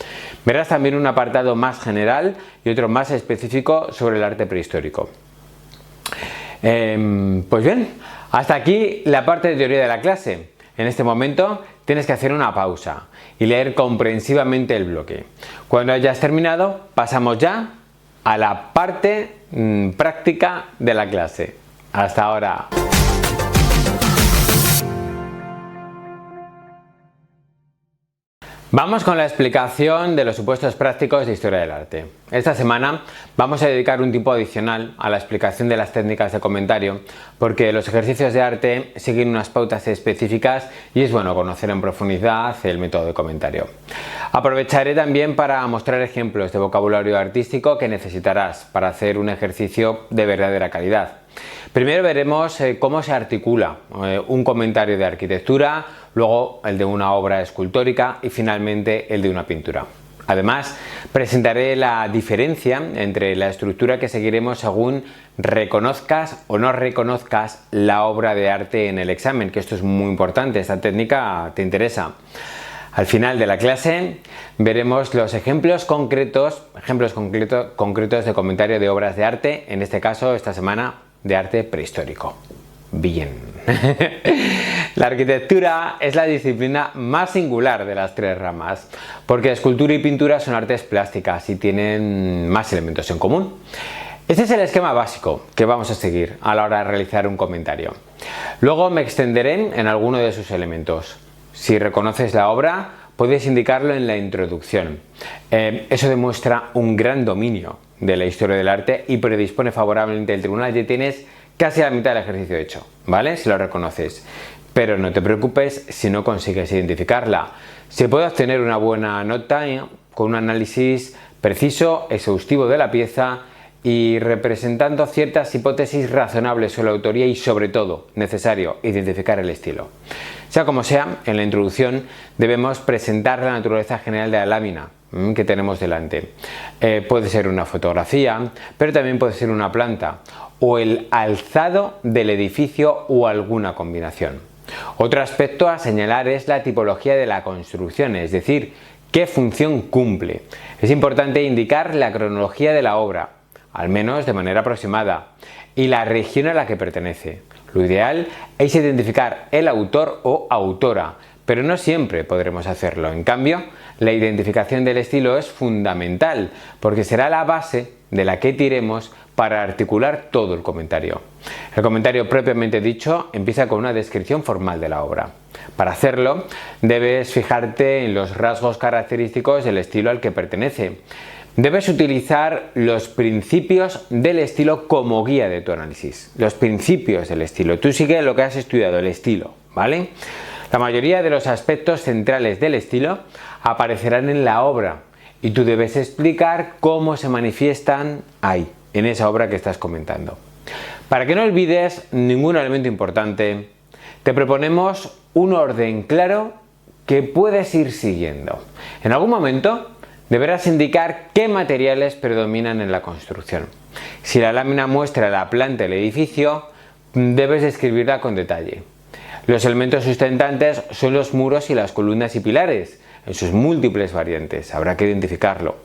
Verás también un apartado más general y otro más específico sobre el arte prehistórico. Pues bien, hasta aquí la parte de teoría de la clase. En este momento tienes que hacer una pausa y leer comprensivamente el bloque. Cuando hayas terminado, pasamos ya a la parte práctica de la clase. Hasta ahora. Vamos con la explicación de los supuestos prácticos de historia del arte. Esta semana vamos a dedicar un tiempo adicional a la explicación de las técnicas de comentario, porque los ejercicios de arte siguen unas pautas específicas y es bueno conocer en profundidad el método de comentario. Aprovecharé también para mostrar ejemplos de vocabulario artístico que necesitarás para hacer un ejercicio de verdadera calidad. Primero veremos cómo se articula un comentario de arquitectura, luego el de una obra escultórica y finalmente el de una pintura. Además, presentaré la diferencia entre la estructura que seguiremos según reconozcas o no reconozcas la obra de arte en el examen, que esto es muy importante, esta técnica te interesa. Al final de la clase veremos los ejemplos concretos de comentario de obras de arte, en este caso, esta semana, de arte prehistórico. Bien. La arquitectura es la disciplina más singular de las tres ramas, porque escultura y pintura son artes plásticas y tienen más elementos en común. Este es el esquema básico que vamos a seguir a la hora de realizar un comentario. Luego me extenderé en alguno de sus elementos. Si reconoces la obra, puedes indicarlo en la introducción. Eso demuestra un gran dominio de la historia del arte y predispone favorablemente al tribunal. Ya tienes casi la mitad del ejercicio hecho, ¿vale? Si lo reconoces. Pero no te preocupes si no consigues identificarla. Se puede obtener una buena nota con un análisis preciso, exhaustivo de la pieza y representando ciertas hipótesis razonables sobre la autoría y, sobre todo, necesario identificar el estilo. Sea como sea, en la introducción debemos presentar la naturaleza general de la lámina que tenemos delante. Puede ser una fotografía, pero también puede ser una planta o el alzado del edificio o alguna combinación. Otro aspecto a señalar es la tipología de la construcción, es decir, qué función cumple. Es importante indicar la cronología de la obra, al menos de manera aproximada, y la región a la que pertenece. Lo ideal es identificar el autor o autora, pero no siempre podremos hacerlo. En cambio, la identificación del estilo es fundamental, porque será la base de la que tiremos para articular todo el comentario. El comentario propiamente dicho empieza con una descripción formal de la obra. Para hacerlo, debes fijarte en los rasgos característicos del estilo al que pertenece. Debes utilizar los principios del estilo como guía de tu análisis. Los principios del estilo. Tú sigue lo que has estudiado, el estilo, ¿vale? La mayoría de los aspectos centrales del estilo aparecerán en la obra y tú debes explicar cómo se manifiestan ahí, en esa obra que estás comentando. Para que no olvides ningún elemento importante, te proponemos un orden claro que puedes ir siguiendo. En algún momento deberás indicar qué materiales predominan en la construcción. Si la lámina muestra la planta del edificio, debes describirla con detalle. Los elementos sustentantes son los muros y las columnas y pilares, en sus múltiples variantes, habrá que identificarlo.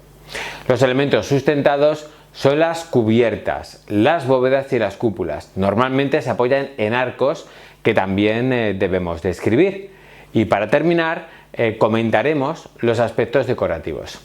Los elementos sustentados son las cubiertas, las bóvedas y las cúpulas. Normalmente se apoyan en arcos que también debemos describir. Y para terminar, comentaremos los aspectos decorativos.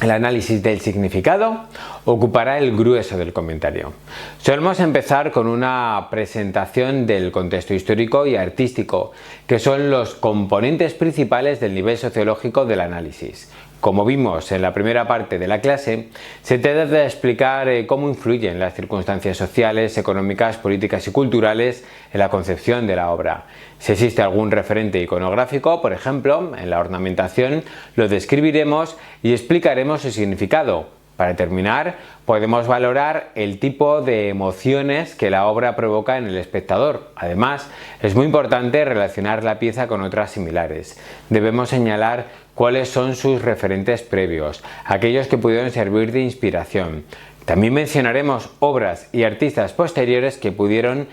El análisis del significado ocupará el grueso del comentario. Solemos empezar con una presentación del contexto histórico y artístico, que son los componentes principales del nivel sociológico del análisis. Como vimos en la primera parte de la clase, se trata de explicar cómo influyen las circunstancias sociales, económicas, políticas y culturales en la concepción de la obra. Si existe algún referente iconográfico, por ejemplo, en la ornamentación, lo describiremos y explicaremos su significado. Para terminar, podemos valorar el tipo de emociones que la obra provoca en el espectador. Además, es muy importante relacionar la pieza con otras similares. Debemos señalar cuáles son sus referentes previos, aquellos que pudieron servir de inspiración. También mencionaremos obras y artistas posteriores que pudieron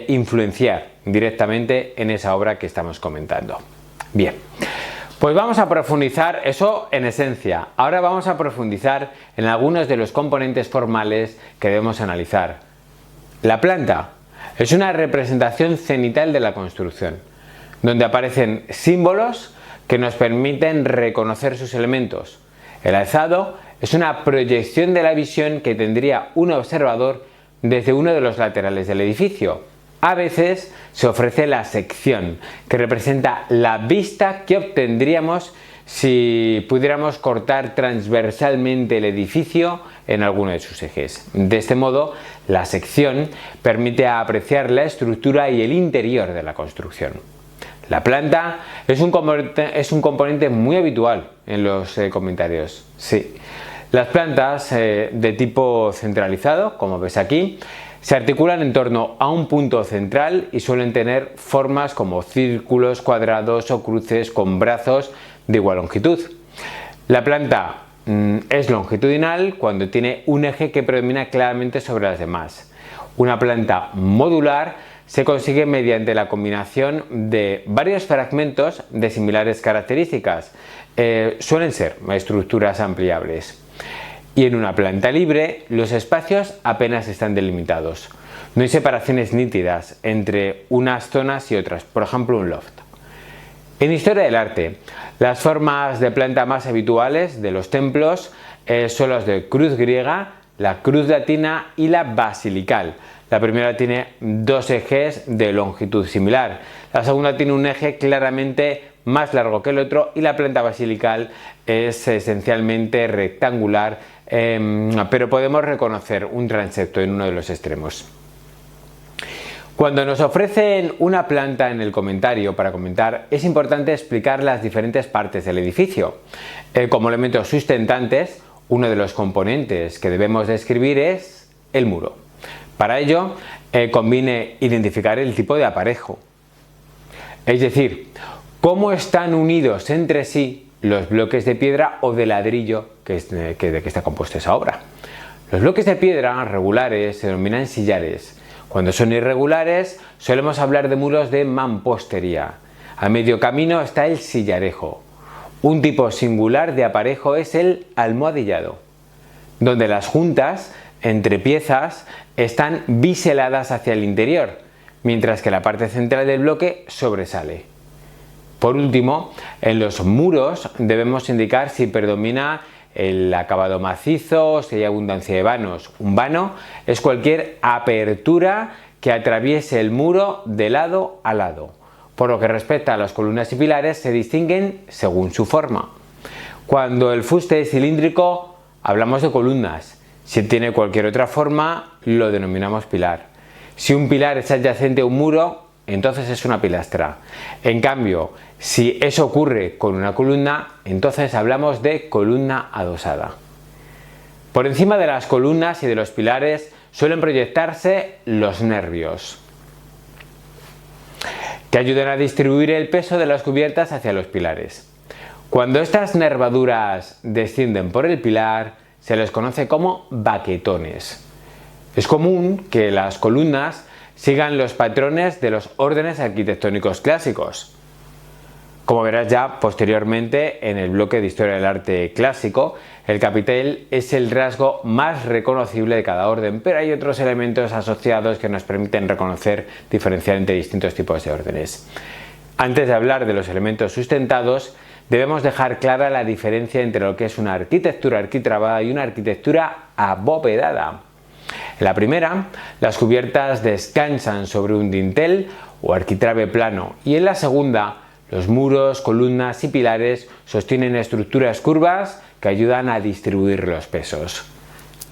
influenciar directamente en esa obra que estamos comentando. Bien. Pues vamos a profundizar, eso en esencia. Ahora vamos a profundizar en algunos de los componentes formales que debemos analizar. La planta es una representación cenital de la construcción, donde aparecen símbolos que nos permiten reconocer sus elementos. El alzado es una proyección de la visión que tendría un observador desde uno de los laterales del edificio. A veces se ofrece la sección, que representa la vista que obtendríamos si pudiéramos cortar transversalmente el edificio en alguno de sus ejes. De este modo, la sección permite apreciar la estructura y el interior de la construcción. La planta es un componente muy habitual en los comentarios. Sí. Las plantas de tipo centralizado, como ves aquí, se articulan en torno a un punto central y suelen tener formas como círculos, cuadrados o cruces con brazos de igual longitud. La planta es longitudinal cuando tiene un eje que predomina claramente sobre las demás. Una planta modular se consigue mediante la combinación de varios fragmentos de similares características. Suelen ser estructuras ampliables. Y en una planta libre, los espacios apenas están delimitados. No hay separaciones nítidas entre unas zonas y otras, por ejemplo un loft. En historia del arte, las formas de planta más habituales de los templos son las de cruz griega, la cruz latina y la basilical. La primera tiene dos ejes de longitud similar, la segunda tiene un eje claramente más largo que el otro y la planta basilical es esencialmente rectangular, pero podemos reconocer un transepto en uno de los extremos. Cuando nos ofrecen una planta en el comentario para comentar, es importante explicar las diferentes partes del edificio. Como elementos sustentantes, uno de los componentes que debemos describir es el muro. Para ello, conviene identificar el tipo de aparejo, es decir, cómo están unidos entre sí los bloques de piedra o de ladrillo de que está compuesta esa obra. Los bloques de piedra regulares se denominan sillares. Cuando son irregulares, solemos hablar de muros de mampostería. A medio camino está el sillarejo. Un tipo singular de aparejo es el almohadillado, donde las juntas entre piezas están biseladas hacia el interior, mientras que la parte central del bloque sobresale. Por último, en los muros debemos indicar si predomina el acabado macizo o si hay abundancia de vanos. Un vano es cualquier apertura que atraviese el muro de lado a lado. Por lo que respecta a las columnas y pilares, se distinguen según su forma. Cuando el fuste es cilíndrico, hablamos de columnas. Si tiene cualquier otra forma, lo denominamos pilar. Si un pilar es adyacente a un muro, entonces es una pilastra. En cambio, si eso ocurre con una columna, entonces hablamos de columna adosada. Por encima de las columnas y de los pilares suelen proyectarse los nervios, que ayudan a distribuir el peso de las cubiertas hacia los pilares. Cuando estas nervaduras descienden por el pilar, se les conoce como baquetones. Es común que las columnas sigan los patrones de los órdenes arquitectónicos clásicos. Como verás ya posteriormente en el bloque de Historia del Arte Clásico, el capitel es el rasgo más reconocible de cada orden, pero hay otros elementos asociados que nos permiten diferenciar entre distintos tipos de órdenes. Antes de hablar de los elementos sustentados, debemos dejar clara la diferencia entre lo que es una arquitectura arquitravada y una arquitectura abovedada. En la primera, las cubiertas descansan sobre un dintel o arquitrabe plano, y en la segunda, los muros, columnas y pilares sostienen estructuras curvas que ayudan a distribuir los pesos.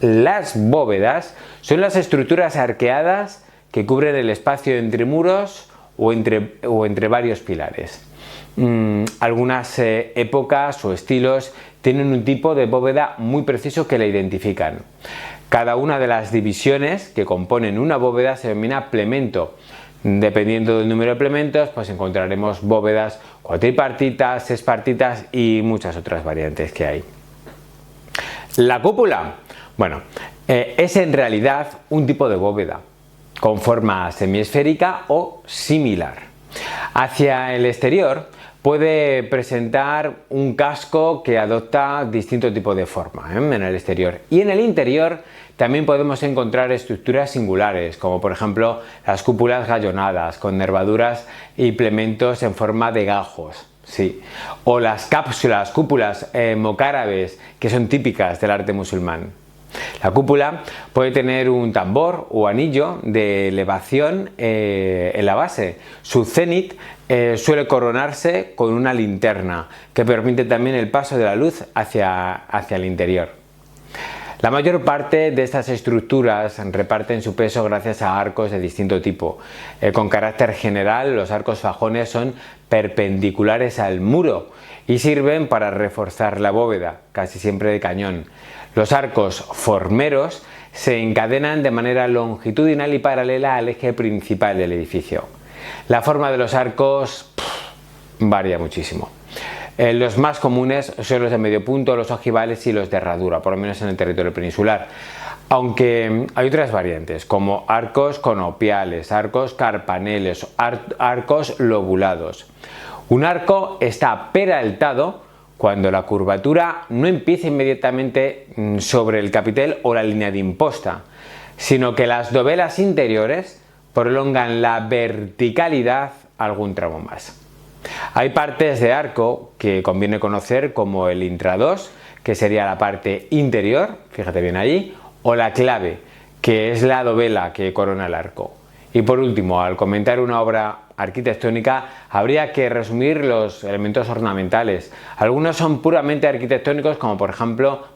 Las bóvedas son las estructuras arqueadas que cubren el espacio entre muros o entre varios pilares. Algunas épocas o estilos tienen un tipo de bóveda muy preciso que la identifican. Cada una de las divisiones que componen una bóveda se denomina plemento. Dependiendo del número de plementos, pues encontraremos bóvedas cuatripartitas, sespartitas y muchas otras variantes que hay. La cúpula, bueno, es en realidad un tipo de bóveda con forma semiesférica o similar. Hacia el exterior puede presentar un casco que adopta distinto tipo de forma en el exterior, y en el interior también podemos encontrar estructuras singulares, como por ejemplo las cúpulas gallonadas con nervaduras y plementos en forma de gajos, sí, o las cúpulas mocárabes, que son típicas del arte musulmán. La cúpula puede tener un tambor o anillo de elevación en la base. Su cenit suele coronarse con una linterna que permite también el paso de la luz hacia el interior. La mayor parte de estas estructuras reparten su peso gracias a arcos de distinto tipo. Con carácter general, los arcos fajones son perpendiculares al muro y sirven para reforzar la bóveda, casi siempre de cañón. Los arcos formeros se encadenan de manera longitudinal y paralela al eje principal del edificio. La forma de los arcos varía muchísimo. Los más comunes son los de medio punto, los ojivales y los de herradura, por lo menos en el territorio peninsular. Aunque hay otras variantes, como arcos conopiales, arcos carpaneles, arcos lobulados. Un arco está peraltado cuando la curvatura no empieza inmediatamente sobre el capitel o la línea de imposta, sino que las dovelas interiores prolongan la verticalidad algún tramo más. Hay partes de arco que conviene conocer, como el intrados, que sería la parte interior, fíjate bien allí, o la clave, que es la dovela que corona el arco. Y por último, al comentar una obra arquitectónica, habría que resumir los elementos ornamentales. Algunos son puramente arquitectónicos, como por ejemplo,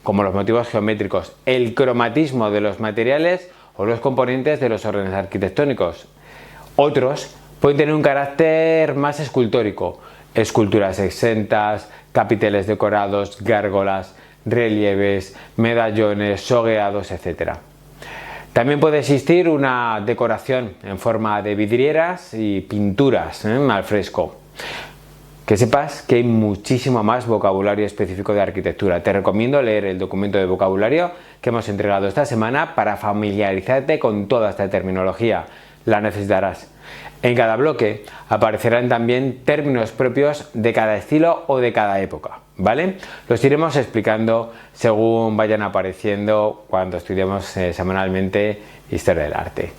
como los motivos geométricos, el cromatismo de los materiales o los componentes de los órdenes arquitectónicos. Otros pueden tener un carácter más escultórico, esculturas exentas, capiteles decorados, gárgolas, relieves, medallones, sogueados, etc. También puede existir una decoración en forma de vidrieras y pinturas al fresco. Que sepas que hay muchísimo más vocabulario específico de arquitectura. Te recomiendo leer el documento de vocabulario que hemos entregado esta semana para familiarizarte con toda esta terminología. La necesitarás. En cada bloque aparecerán también términos propios de cada estilo o de cada época, ¿vale? Los iremos explicando según vayan apareciendo cuando estudiamos semanalmente Historia del Arte.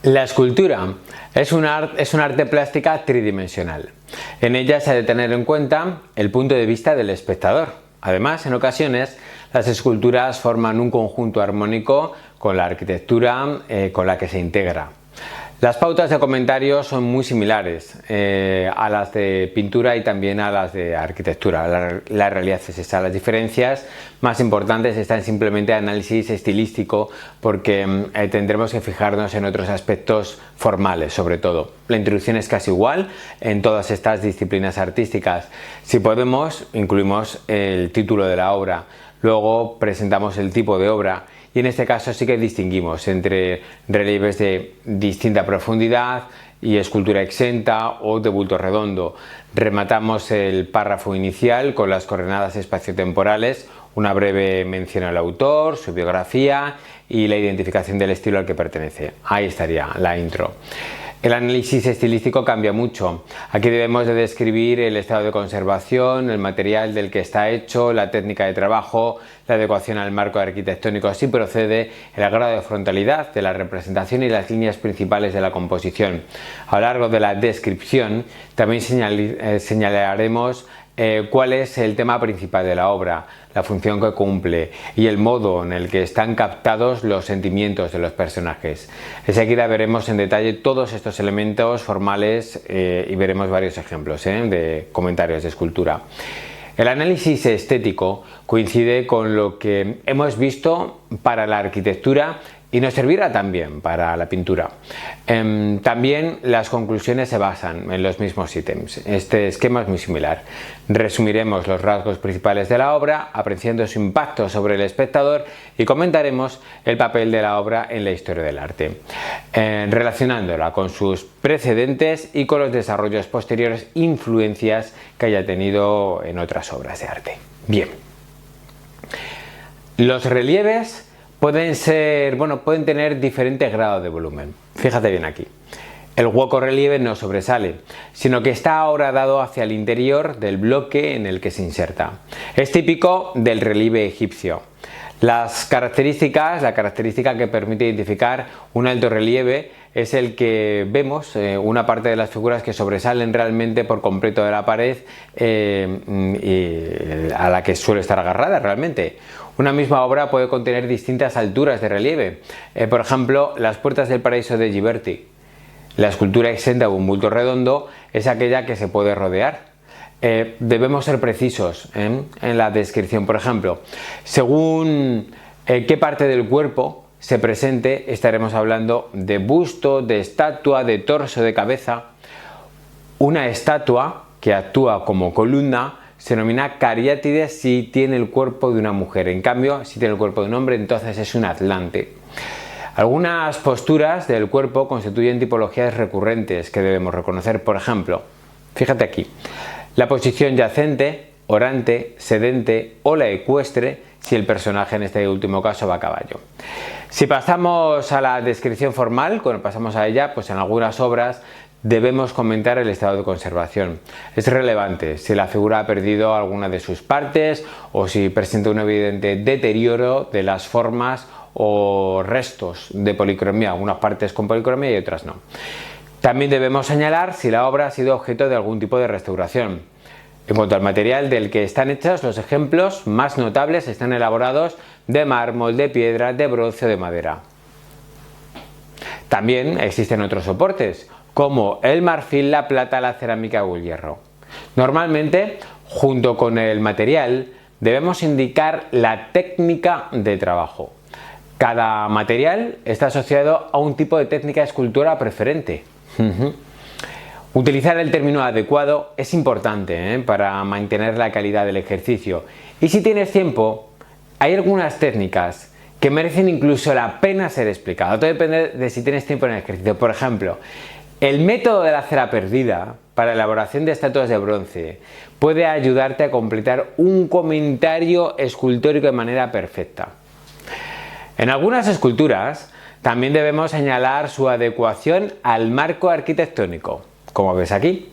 La escultura es un arte plástica tridimensional. En ella se ha de tener en cuenta el punto de vista del espectador. Además, en ocasiones, las esculturas forman un conjunto armónico con la arquitectura con la que se integra. Las pautas de comentario son muy similares a las de pintura y también a las de arquitectura. La realidad es esa. Las diferencias más importantes están simplemente en análisis estilístico, porque tendremos que fijarnos en otros aspectos formales, sobre todo. La introducción es casi igual en todas estas disciplinas artísticas. Si podemos, incluimos el título de la obra, luego presentamos el tipo de obra. Y en este caso sí que distinguimos entre relieves de distinta profundidad y escultura exenta o de bulto redondo. Rematamos el párrafo inicial con las coordenadas espaciotemporales, una breve mención al autor, su biografía y la identificación del estilo al que pertenece. Ahí estaría la intro. El análisis estilístico cambia mucho. Aquí debemos de describir el estado de conservación, el material del que está hecho, la técnica de trabajo, la adecuación al marco arquitectónico si procede, el grado de frontalidad de la representación y las líneas principales de la composición. A lo largo de la descripción también señalaremos cuál es el tema principal de la obra, la función que cumple y el modo en el que están captados los sentimientos de los personajes. Enseguida veremos en detalle todos estos elementos formales y veremos varios ejemplos de comentarios de escultura. El análisis estético coincide con lo que hemos visto para la arquitectura y nos servirá también para la pintura. También las conclusiones se basan en los mismos ítems. Este esquema es muy similar. Resumiremos los rasgos principales de la obra, apreciando su impacto sobre el espectador, y comentaremos el papel de la obra en la historia del arte, relacionándola con sus precedentes y con los desarrollos posteriores, influencias que haya tenido en otras obras de arte. Bien. Los relieves pueden tener diferentes grados de volumen. Fíjate bien aquí. El hueco relieve no sobresale, sino que está ahora dado hacia el interior del bloque en el que se inserta. Es típico del relieve egipcio. La característica que permite identificar un alto relieve es el que vemos una parte de las figuras que sobresalen realmente por completo de la pared a la que suele estar agarrada realmente. Una misma obra puede contener distintas alturas de relieve. Por ejemplo, las puertas del paraíso de Ghiberti. La escultura exenta o un bulto redondo es aquella que se puede rodear. Debemos ser precisos en la descripción. Por ejemplo, según qué parte del cuerpo se presente, estaremos hablando de busto, de estatua, de torso, de cabeza. Una estatua que actúa como columna se denomina cariátide si tiene el cuerpo de una mujer. En cambio, si tiene el cuerpo de un hombre, entonces es un atlante. Algunas posturas del cuerpo constituyen tipologías recurrentes que debemos reconocer. Por ejemplo, fíjate aquí, la posición yacente, orante, sedente o la ecuestre, si el personaje en este último caso va a caballo. Si pasamos a la descripción formal, cuando pasamos a ella, pues en algunas obras debemos comentar el estado de conservación. Es relevante si la figura ha perdido alguna de sus partes o si presenta un evidente deterioro de las formas o restos de policromía, algunas partes con policromía y otras no. También debemos señalar si la obra ha sido objeto de algún tipo de restauración. En cuanto al material del que están hechos, los ejemplos más notables están elaborados de mármol, de piedra, de bronce o de madera. También existen otros soportes, como el marfil, la plata, la cerámica o el hierro. Normalmente, junto con el material, debemos indicar la técnica de trabajo. Cada material está asociado a un tipo de técnica de escultura preferente. Utilizar el término adecuado es importante para mantener la calidad del ejercicio. Y si tienes tiempo, hay algunas técnicas que merecen incluso la pena ser explicadas. Todo depende de si tienes tiempo en el ejercicio. Por ejemplo, el método de la cera perdida para la elaboración de estatuas de bronce puede ayudarte a completar un comentario escultórico de manera perfecta. En algunas esculturas también debemos señalar su adecuación al marco arquitectónico. Como ves aquí,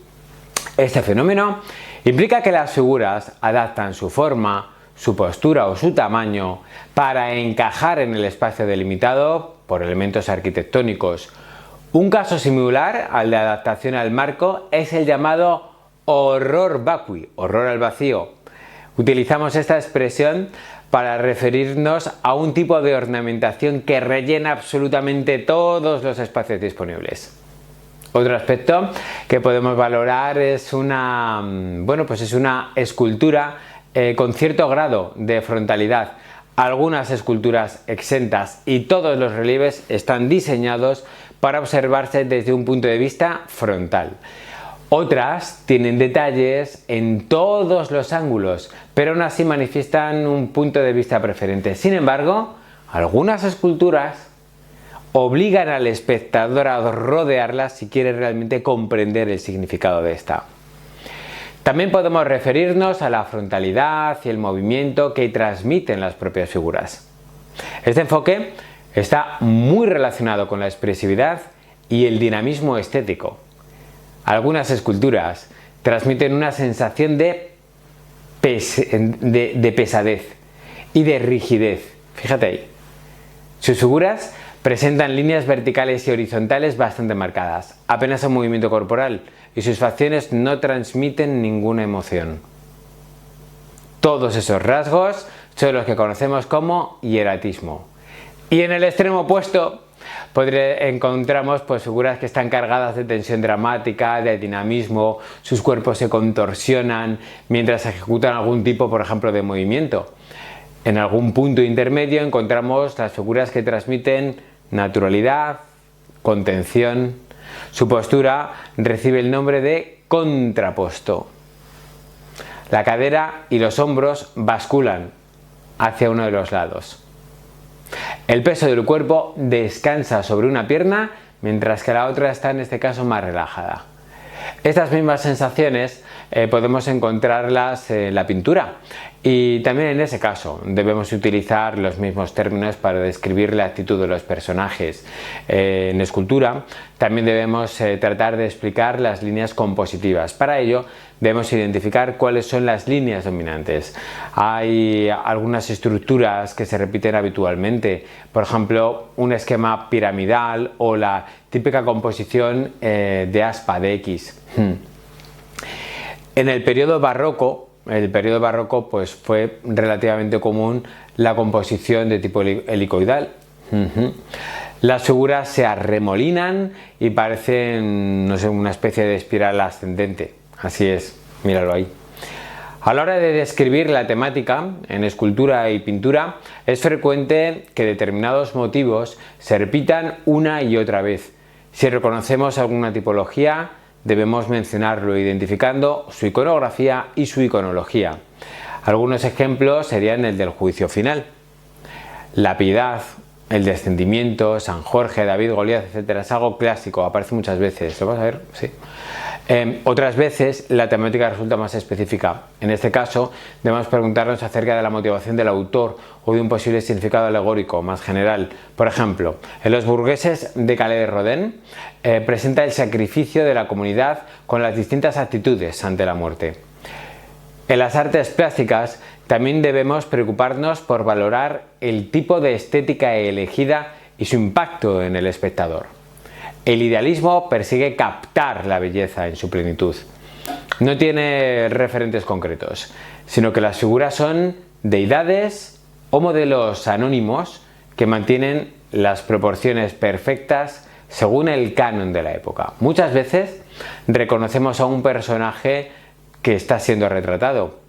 este fenómeno implica que las figuras adaptan su forma, su postura o su tamaño para encajar en el espacio delimitado por elementos arquitectónicos. Un caso similar al de adaptación al marco es el llamado horror vacui, horror al vacío. Utilizamos esta expresión para referirnos a un tipo de ornamentación que rellena absolutamente todos los espacios disponibles. Otro aspecto que podemos valorar es una escultura con cierto grado de frontalidad. Algunas esculturas exentas y todos los relieves están diseñados para observarse desde un punto de vista frontal. Otras tienen detalles en todos los ángulos, pero aún así manifiestan un punto de vista preferente. Sin embargo, algunas esculturas obligan al espectador a rodearlas si quiere realmente comprender el significado de esta. También podemos referirnos a la frontalidad y el movimiento que transmiten las propias figuras. Este enfoque está muy relacionado con la expresividad y el dinamismo estético. Algunas esculturas transmiten una sensación de pesadez y de rigidez. Fíjate ahí. Sus figuras presentan líneas verticales y horizontales bastante marcadas, apenas un movimiento corporal, y sus facciones no transmiten ninguna emoción. Todos esos rasgos son los que conocemos como hieratismo. Y en el extremo opuesto encontramos figuras que están cargadas de tensión dramática, de dinamismo, sus cuerpos se contorsionan mientras ejecutan algún tipo, por ejemplo, de movimiento. En algún punto intermedio encontramos las figuras que transmiten naturalidad, contención. Su postura recibe el nombre de contraposto. La cadera y los hombros basculan hacia uno de los lados. El peso del cuerpo descansa sobre una pierna, mientras que la otra está en este caso más relajada. Estas mismas sensaciones podemos encontrarlas en la pintura, y también en ese caso debemos utilizar los mismos términos para describir la actitud de los personajes. En escultura también debemos tratar de explicar las líneas compositivas. Para ello debemos identificar cuáles son las líneas dominantes. Hay algunas estructuras que se repiten habitualmente, por ejemplo un esquema piramidal o la típica composición de aspa de X. En el periodo barroco fue relativamente común la composición de tipo helicoidal. Las figuras se arremolinan y parecen, una especie de espiral ascendente. Así es, míralo ahí. A la hora de describir la temática en escultura y pintura, es frecuente que determinados motivos se repitan una y otra vez. Si reconocemos alguna tipología, debemos mencionarlo identificando su iconografía y su iconología. Algunos ejemplos serían el del juicio final, la piedad el descendimiento, San Jorge, David, Goliat, etcétera. Es algo clásico, aparece muchas veces. ¿Lo vas a ver? Sí. Otras veces la temática resulta más específica. En este caso, debemos preguntarnos acerca de la motivación del autor o de un posible significado alegórico más general. Por ejemplo, en Los burgueses de Calais de Rodin presenta el sacrificio de la comunidad con las distintas actitudes ante la muerte. En las artes plásticas también debemos preocuparnos por valorar el tipo de estética elegida y su impacto en el espectador. El idealismo persigue captar la belleza en su plenitud. No tiene referentes concretos, sino que las figuras son deidades o modelos anónimos que mantienen las proporciones perfectas según el canon de la época. Muchas veces reconocemos a un personaje que está siendo retratado,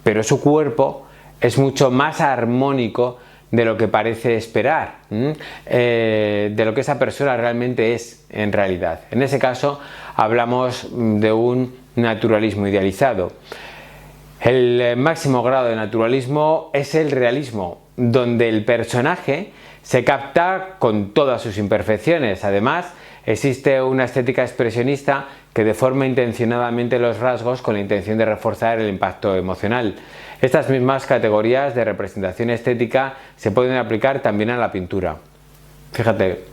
pero su cuerpo es mucho más armónico de lo que parece esperar, de lo que esa persona realmente es en realidad. En ese caso hablamos de un naturalismo idealizado. El máximo grado de naturalismo es el realismo, donde el personaje se capta con todas sus imperfecciones. Además, existe una estética expresionista que deforma intencionadamente los rasgos con la intención de reforzar el impacto emocional. Estas mismas categorías de representación estética se pueden aplicar también a la pintura. Fíjate,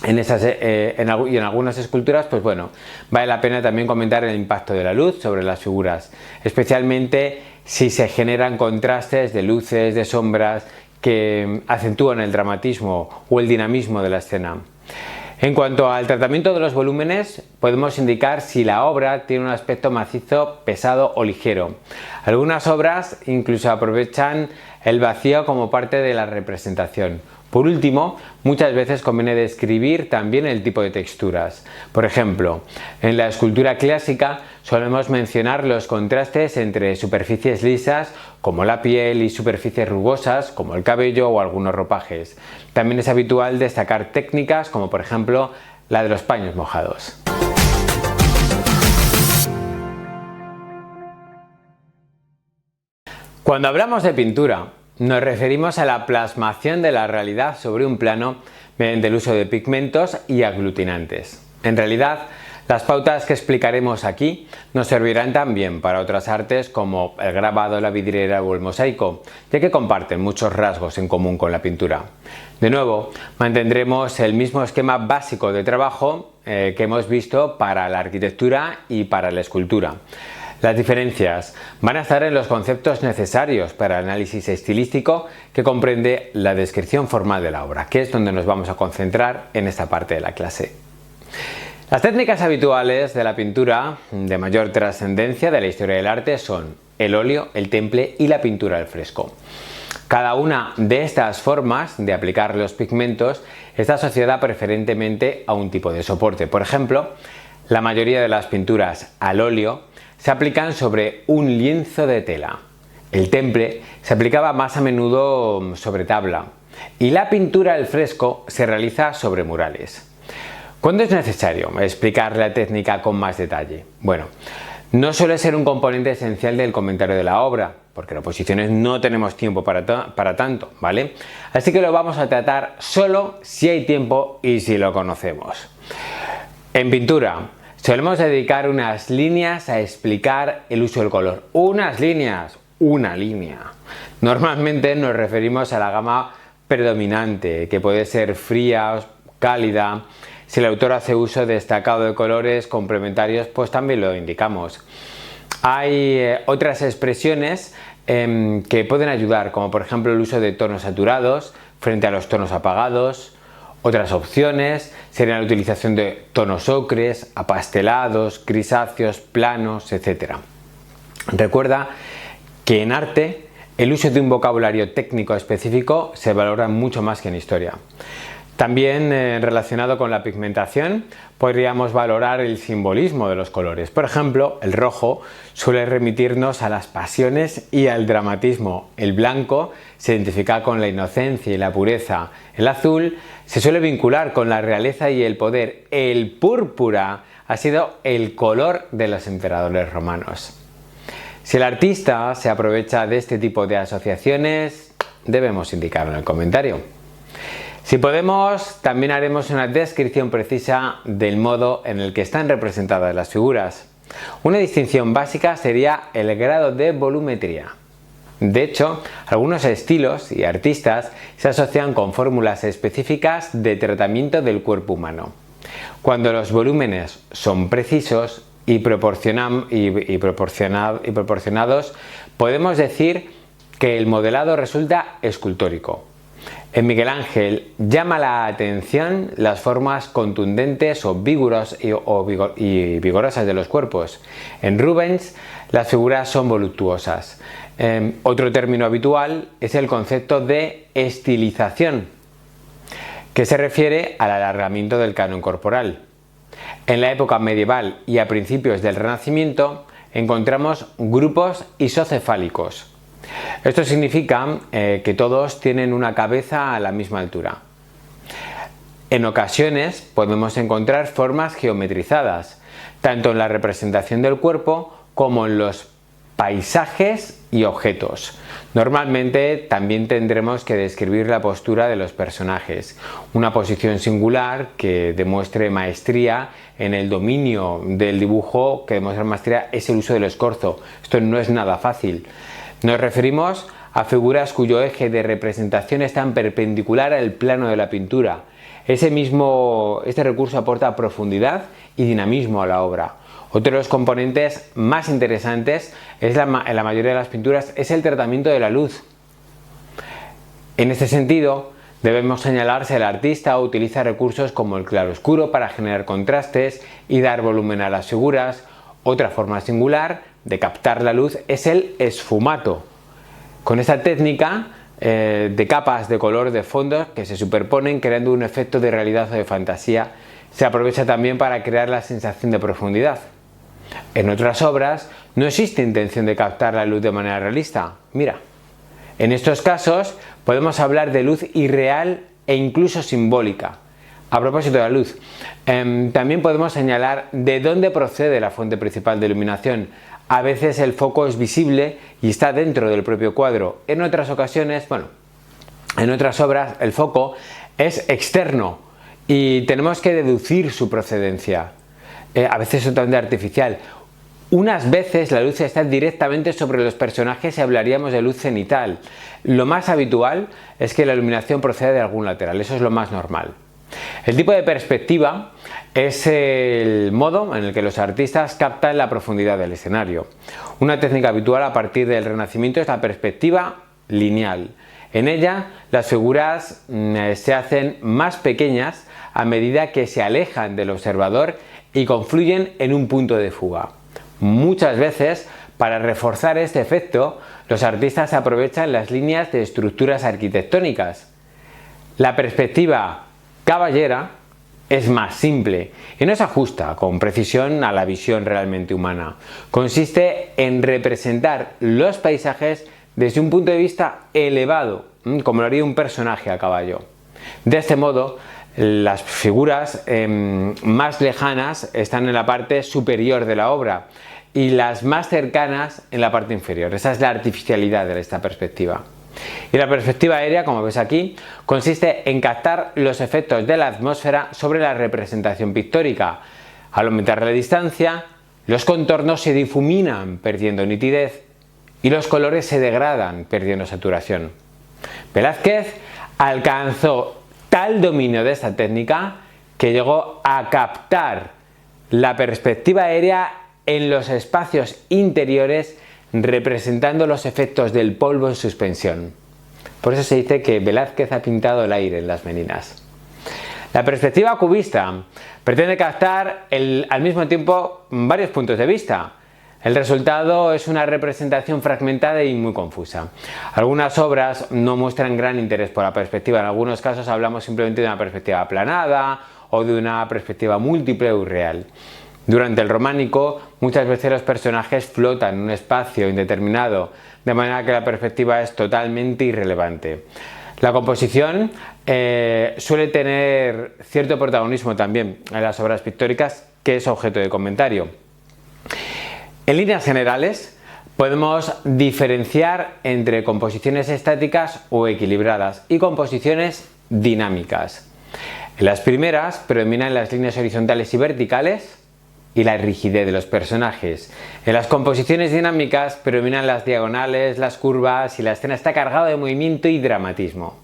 en algunas esculturas, pues bueno, vale la pena también comentar el impacto de la luz sobre las figuras, especialmente si se generan contrastes de luces, de sombras que acentúan el dramatismo o el dinamismo de la escena. En cuanto al tratamiento de los volúmenes, podemos indicar si la obra tiene un aspecto macizo, pesado o ligero. Algunas obras incluso aprovechan el vacío como parte de la representación. Por último, muchas veces conviene describir también el tipo de texturas. Por ejemplo, en la escultura clásica solemos mencionar los contrastes entre superficies lisas como la piel y superficies rugosas como el cabello o algunos ropajes. También es habitual destacar técnicas como por ejemplo la de los paños mojados. Cuando hablamos de pintura, nos referimos a la plasmación de la realidad sobre un plano mediante el uso de pigmentos y aglutinantes. En realidad, las pautas que explicaremos aquí nos servirán también para otras artes como el grabado, la vidriera o el mosaico, ya que comparten muchos rasgos en común con la pintura. De nuevo, mantendremos el mismo esquema básico de trabajo que hemos visto para la arquitectura y para la escultura. Las diferencias van a estar en los conceptos necesarios para el análisis estilístico que comprende la descripción formal de la obra, que es donde nos vamos a concentrar en esta parte de la clase. Las técnicas habituales de la pintura de mayor trascendencia de la historia del arte son el óleo, el temple y la pintura al fresco. Cada una de estas formas de aplicar los pigmentos está asociada preferentemente a un tipo de soporte. Por ejemplo, la mayoría de las pinturas al óleo se aplican sobre un lienzo de tela. El temple se aplicaba más a menudo sobre tabla y la pintura al fresco se realiza sobre murales. ¿Cuándo es necesario explicar la técnica con más detalle? Bueno, no suele ser un componente esencial del comentario de la obra, porque en oposiciones no tenemos tiempo para tanto, ¿vale? Así que lo vamos a tratar solo si hay tiempo y si lo conocemos. En pintura, solemos dedicar unas líneas a explicar el uso del color. Unas líneas, una línea. Normalmente nos referimos a la gama predominante, que puede ser fría, cálida. Si el autor hace uso destacado de colores complementarios, pues también lo indicamos. Hay otras expresiones que pueden ayudar, como por ejemplo el uso de tonos saturados frente a los tonos apagados. Otras opciones serían la utilización de tonos ocres, apastelados, grisáceos, planos, etc. Recuerda que en arte el uso de un vocabulario técnico específico se valora mucho más que en historia. También relacionado con la pigmentación podríamos valorar el simbolismo de los colores. Por ejemplo, el rojo suele remitirnos a las pasiones y al dramatismo. El blanco se identifica con la inocencia y la pureza. El azul se suele vincular con la realeza y el poder. El púrpura ha sido el color de los emperadores romanos. Si el artista se aprovecha de este tipo de asociaciones, debemos indicarlo en el comentario. Si podemos, también haremos una descripción precisa del modo en el que están representadas las figuras. Una distinción básica sería el grado de volumetría. De hecho, algunos estilos y artistas se asocian con fórmulas específicas de tratamiento del cuerpo humano. Cuando los volúmenes son precisos y proporcionados, podemos decir que el modelado resulta escultórico. En Miguel Ángel llama la atención las formas contundentes o vigorosas de los cuerpos. En Rubens las figuras son voluptuosas. Otro término habitual es el concepto de estilización, que se refiere al alargamiento del canon corporal. En la época medieval y a principios del Renacimiento encontramos grupos isocefálicos. Esto significa que todos tienen una cabeza a la misma altura. En ocasiones podemos encontrar formas geometrizadas, tanto en la representación del cuerpo como en los paisajes y objetos. Normalmente también tendremos que describir la postura de los personajes, una posición singular que demuestre maestría en el dominio del dibujo, que demuestra maestría es el uso del escorzo. Esto no es nada fácil. Nos referimos a figuras cuyo eje de representación es tan perpendicular al plano de la pintura. Este recurso aporta profundidad y dinamismo a la obra. Otro de los componentes más interesantes en la mayoría de las pinturas es el tratamiento de la luz. En este sentido, debemos señalar si el artista utiliza recursos como el claroscuro para generar contrastes y dar volumen a las figuras. Otra forma singular de captar la luz es el esfumato. Con esta técnica de capas de color de fondo que se superponen creando un efecto de realidad o de fantasía, se aprovecha también para crear la sensación de profundidad. En otras obras no existe intención de captar la luz de manera realista. Mira, en estos casos podemos hablar de luz irreal e incluso simbólica. A propósito de la luz, también podemos señalar de dónde procede la fuente principal de iluminación. A veces el foco es visible y está dentro del propio cuadro. En otras ocasiones, en otras obras el foco es externo y tenemos que deducir su procedencia. A veces es totalmente artificial. Unas veces la luz está directamente sobre los personajes y hablaríamos de luz cenital. Lo más habitual es que la iluminación procede de algún lateral, eso es lo más normal. El tipo de perspectiva es el modo en el que los artistas captan la profundidad del escenario. Una técnica habitual a partir del Renacimiento es la perspectiva lineal. En ella las figuras se hacen más pequeñas a medida que se alejan del observador y confluyen en un punto de fuga. Muchas veces, para reforzar este efecto, los artistas aprovechan las líneas de estructuras arquitectónicas. La perspectiva caballera es más simple y no se ajusta con precisión a la visión realmente humana. Consiste en representar los paisajes desde un punto de vista elevado, como lo haría un personaje a caballo. De este modo, las figuras más lejanas están en la parte superior de la obra y las más cercanas en la parte inferior. Esa es la artificialidad de esta perspectiva. Y la perspectiva aérea, como ves aquí, consiste en captar los efectos de la atmósfera sobre la representación pictórica. Al aumentar la distancia, los contornos se difuminan perdiendo nitidez y los colores se degradan perdiendo saturación. Velázquez alcanzó tal dominio de esta técnica que llegó a captar la perspectiva aérea en los espacios interiores representando los efectos del polvo en suspensión. Por eso se dice que Velázquez ha pintado el aire en las meninas. La perspectiva cubista pretende captar al mismo tiempo varios puntos de vista. El resultado es una representación fragmentada y muy confusa. Algunas obras no muestran gran interés por la perspectiva. En algunos casos hablamos simplemente de una perspectiva aplanada o de una perspectiva múltiple o irreal. Durante el románico, muchas veces los personajes flotan en un espacio indeterminado, de manera que la perspectiva es totalmente irrelevante. La composición suele tener cierto protagonismo también en las obras pictóricas, que es objeto de comentario. En líneas generales, podemos diferenciar entre composiciones estáticas o equilibradas y composiciones dinámicas. En las primeras predominan las líneas horizontales y verticales y la rigidez de los personajes. En las composiciones dinámicas predominan las diagonales, las curvas y la escena está cargada de movimiento y dramatismo.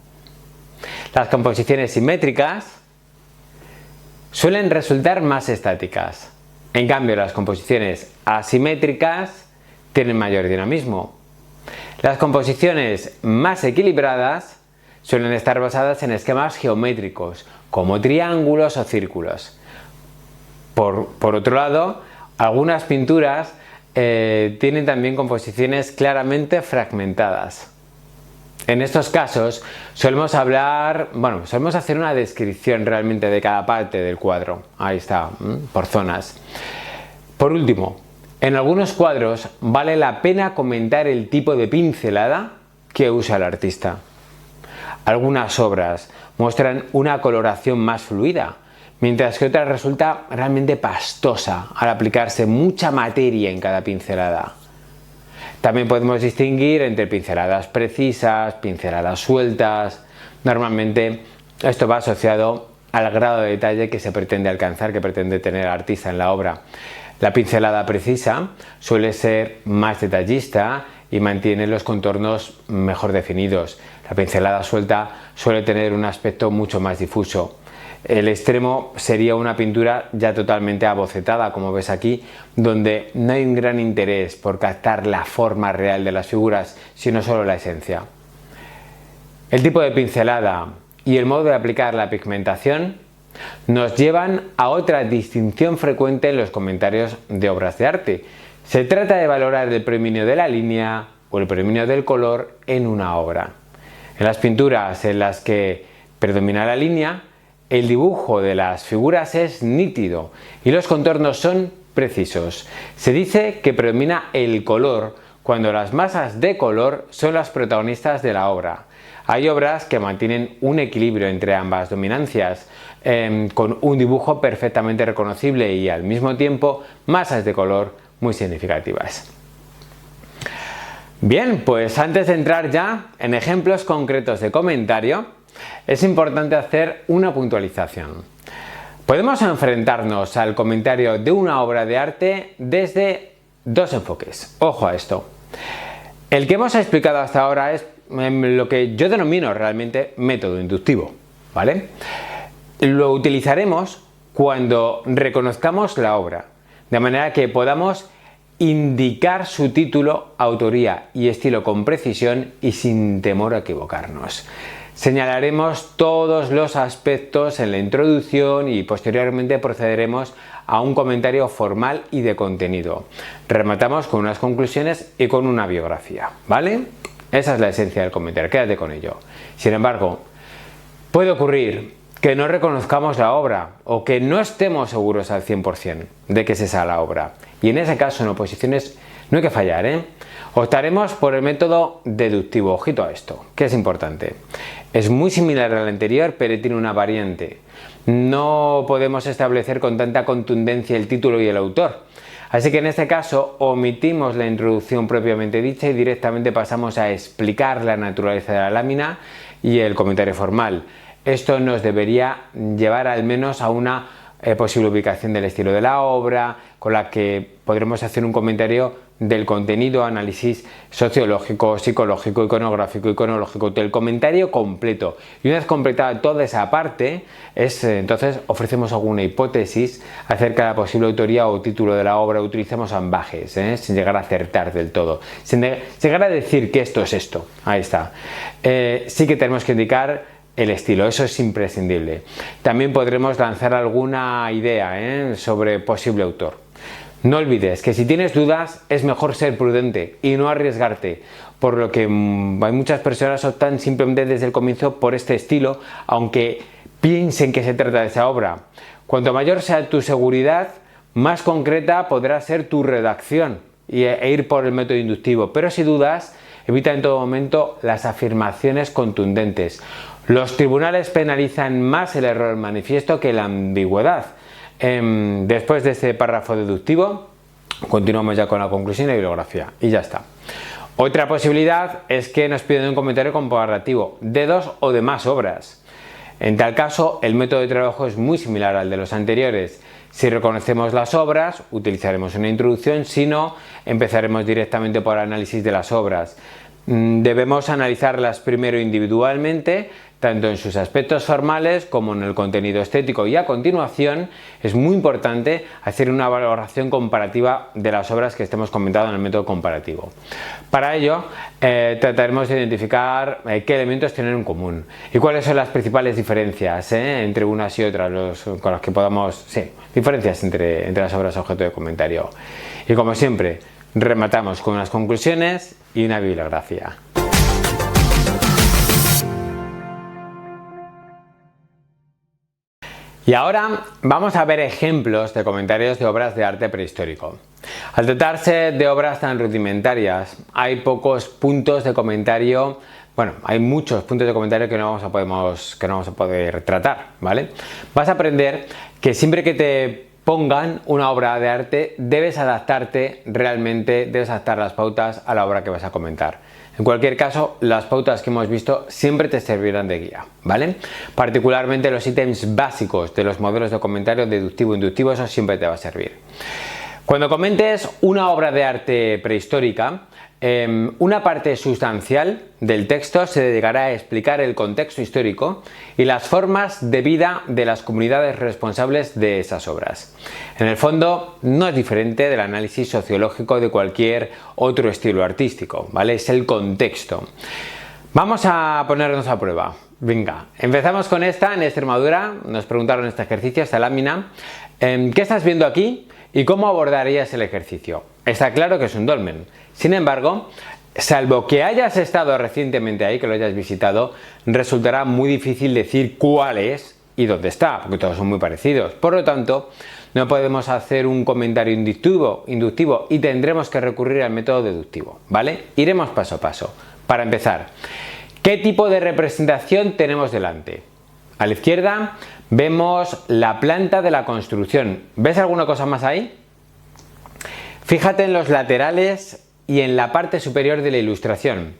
Las composiciones simétricas suelen resultar más estáticas. En cambio, las composiciones asimétricas tienen mayor dinamismo. Las composiciones más equilibradas suelen estar basadas en esquemas geométricos, como triángulos o círculos. Por otro lado, algunas pinturas tienen también composiciones claramente fragmentadas. En estos casos solemos hacer una descripción realmente de cada parte del cuadro. Ahí está, por zonas. Por último, en algunos cuadros vale la pena comentar el tipo de pincelada que usa el artista. Algunas obras muestran una coloración más fluida, mientras que otra resulta realmente pastosa al aplicarse mucha materia en cada pincelada. También podemos distinguir entre pinceladas precisas, pinceladas sueltas. Normalmente esto va asociado al grado de detalle que se pretende alcanzar, que pretende tener el artista en la obra. La pincelada precisa suele ser más detallista y mantiene los contornos mejor definidos. La pincelada suelta suele tener un aspecto mucho más difuso. El extremo sería una pintura ya totalmente abocetada, como ves aquí, donde no hay un gran interés por captar la forma real de las figuras, sino solo la esencia. El tipo de pincelada y el modo de aplicar la pigmentación nos llevan a otra distinción frecuente en los comentarios de obras de arte. Se trata de valorar el predominio de la línea o el predominio del color en una obra. En las pinturas en las que predomina la línea, el dibujo de las figuras es nítido y los contornos son precisos. Se dice que predomina el color cuando las masas de color son las protagonistas de la obra. Hay obras que mantienen un equilibrio entre ambas dominancias, con un dibujo perfectamente reconocible y al mismo tiempo masas de color muy significativas. Bien, pues antes de entrar ya en ejemplos concretos de comentario, es importante hacer una puntualización. Podemos enfrentarnos al comentario de una obra de arte desde dos enfoques. Ojo a esto. El que hemos explicado hasta ahora es lo que yo denomino realmente método inductivo, ¿vale? Lo utilizaremos cuando reconozcamos la obra, de manera que podamos indicar su título, autoría y estilo con precisión y sin temor a equivocarnos. Señalaremos todos los aspectos en la introducción y posteriormente procederemos a un comentario formal y de contenido. Rematamos con unas conclusiones y con una biografía, ¿vale? Esa es la esencia del comentario, quédate con ello. Sin embargo, puede ocurrir que no reconozcamos la obra o que no estemos seguros al 100% de que es esa la obra. Y en ese caso, en oposiciones, no hay que fallar, ¿eh? Optaremos por el método deductivo. Ojito a esto, que es importante. Es muy similar al anterior, pero tiene una variante. No podemos establecer con tanta contundencia el título y el autor. Así que en este caso omitimos la introducción propiamente dicha y directamente pasamos a explicar la naturaleza de la lámina y el comentario formal. Esto nos debería llevar al menos a una posible ubicación del estilo de la obra, con la que podremos hacer un comentario del contenido, análisis sociológico, psicológico, iconográfico, iconológico, del comentario completo. Y una vez completada toda esa parte, entonces ofrecemos alguna hipótesis acerca de la posible autoría o título de la obra. Utilizamos ambajes, sin llegar a acertar del todo, sin llegar a decir que esto es esto. Ahí está. Sí que tenemos que indicar el estilo, eso es imprescindible. También podremos lanzar alguna idea sobre posible autor. No olvides que si tienes dudas es mejor ser prudente y no arriesgarte, por lo que hay muchas personas optan simplemente desde el comienzo por este estilo, aunque piensen que se trata de esa obra. Cuanto mayor sea tu seguridad, más concreta podrá ser tu redacción e ir por el método inductivo, pero si dudas, evita en todo momento las afirmaciones contundentes. Los tribunales penalizan más el error manifiesto que la ambigüedad. Después de este párrafo deductivo, continuamos ya con la conclusión y la bibliografía. Y ya está. Otra posibilidad es que nos piden un comentario comparativo de dos o de más obras. En tal caso, el método de trabajo es muy similar al de los anteriores. Si reconocemos las obras, utilizaremos una introducción, si no, empezaremos directamente por el análisis de las obras. Debemos analizarlas primero individualmente, tanto en sus aspectos formales como en el contenido estético, y a continuación es muy importante hacer una valoración comparativa de las obras que estemos comentando en el método comparativo. Para ello trataremos de identificar qué elementos tienen en común y cuáles son las principales diferencias entre unas y otras, con las que podamos, diferencias entre las obras objeto de comentario. Y como siempre, rematamos con unas conclusiones y una bibliografía. Y ahora vamos a ver ejemplos de comentarios de obras de arte prehistórico. Al tratarse de obras tan rudimentarias, hay pocos puntos de comentario, hay muchos puntos de comentario que no vamos a poder tratar, ¿vale? Vas a aprender que siempre que te pongan una obra de arte, debes adaptar las pautas a la obra que vas a comentar. En cualquier caso, las pautas que hemos visto siempre te servirán de guía, ¿vale? Particularmente los ítems básicos de los modelos de comentario deductivo e inductivo, eso siempre te va a servir. Cuando comentes una obra de arte prehistórica, una parte sustancial del texto se dedicará a explicar el contexto histórico y las formas de vida de las comunidades responsables de esas obras. En el fondo, no es diferente del análisis sociológico de cualquier otro estilo artístico, ¿vale? Es el contexto. Vamos a ponernos a prueba. Venga, empezamos con esta en Extremadura. Nos preguntaron este ejercicio, esta lámina. ¿Qué estás viendo aquí y cómo abordarías el ejercicio? Está claro que es un dolmen. Sin embargo, salvo que hayas estado recientemente ahí, que lo hayas visitado, resultará muy difícil decir cuál es y dónde está, porque todos son muy parecidos. Por lo tanto, no podemos hacer un comentario inductivo y tendremos que recurrir al método deductivo, ¿vale? Iremos paso a paso. Para empezar, ¿qué tipo de representación tenemos delante? A la izquierda vemos la planta de la construcción. ¿Ves alguna cosa más ahí? Fíjate en los laterales y en la parte superior de la ilustración.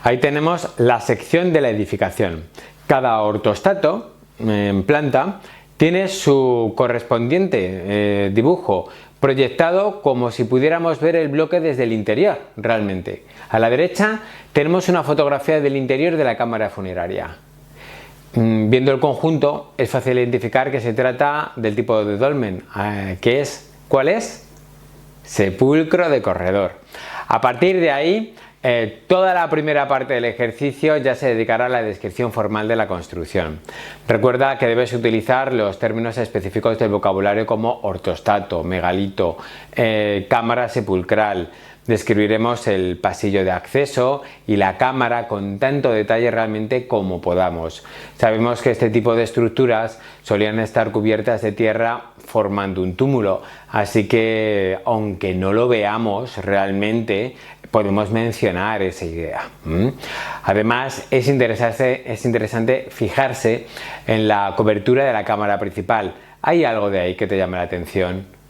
Ahí tenemos la sección de la edificación. Cada ortostato en planta tiene su correspondiente dibujo proyectado como si pudiéramos ver el bloque desde el interior realmente. A la derecha tenemos una fotografía del interior de la cámara funeraria. Viendo el conjunto es fácil identificar que se trata del tipo de dolmen, ¿cuál es? Sepulcro de corredor. A partir de ahí, toda la primera parte del ejercicio ya se dedicará a la descripción formal de la construcción. Recuerda que debes utilizar los términos específicos del vocabulario como ortostato, megalito, cámara sepulcral. Describiremos el pasillo de acceso y la cámara con tanto detalle realmente como podamos. Sabemos que este tipo de estructuras solían estar cubiertas de tierra formando un túmulo, así que aunque no lo veamos realmente, podemos mencionar esa idea. Además, es interesante fijarse en la cobertura de la cámara principal. ¿Hay algo de ahí que te llame la atención?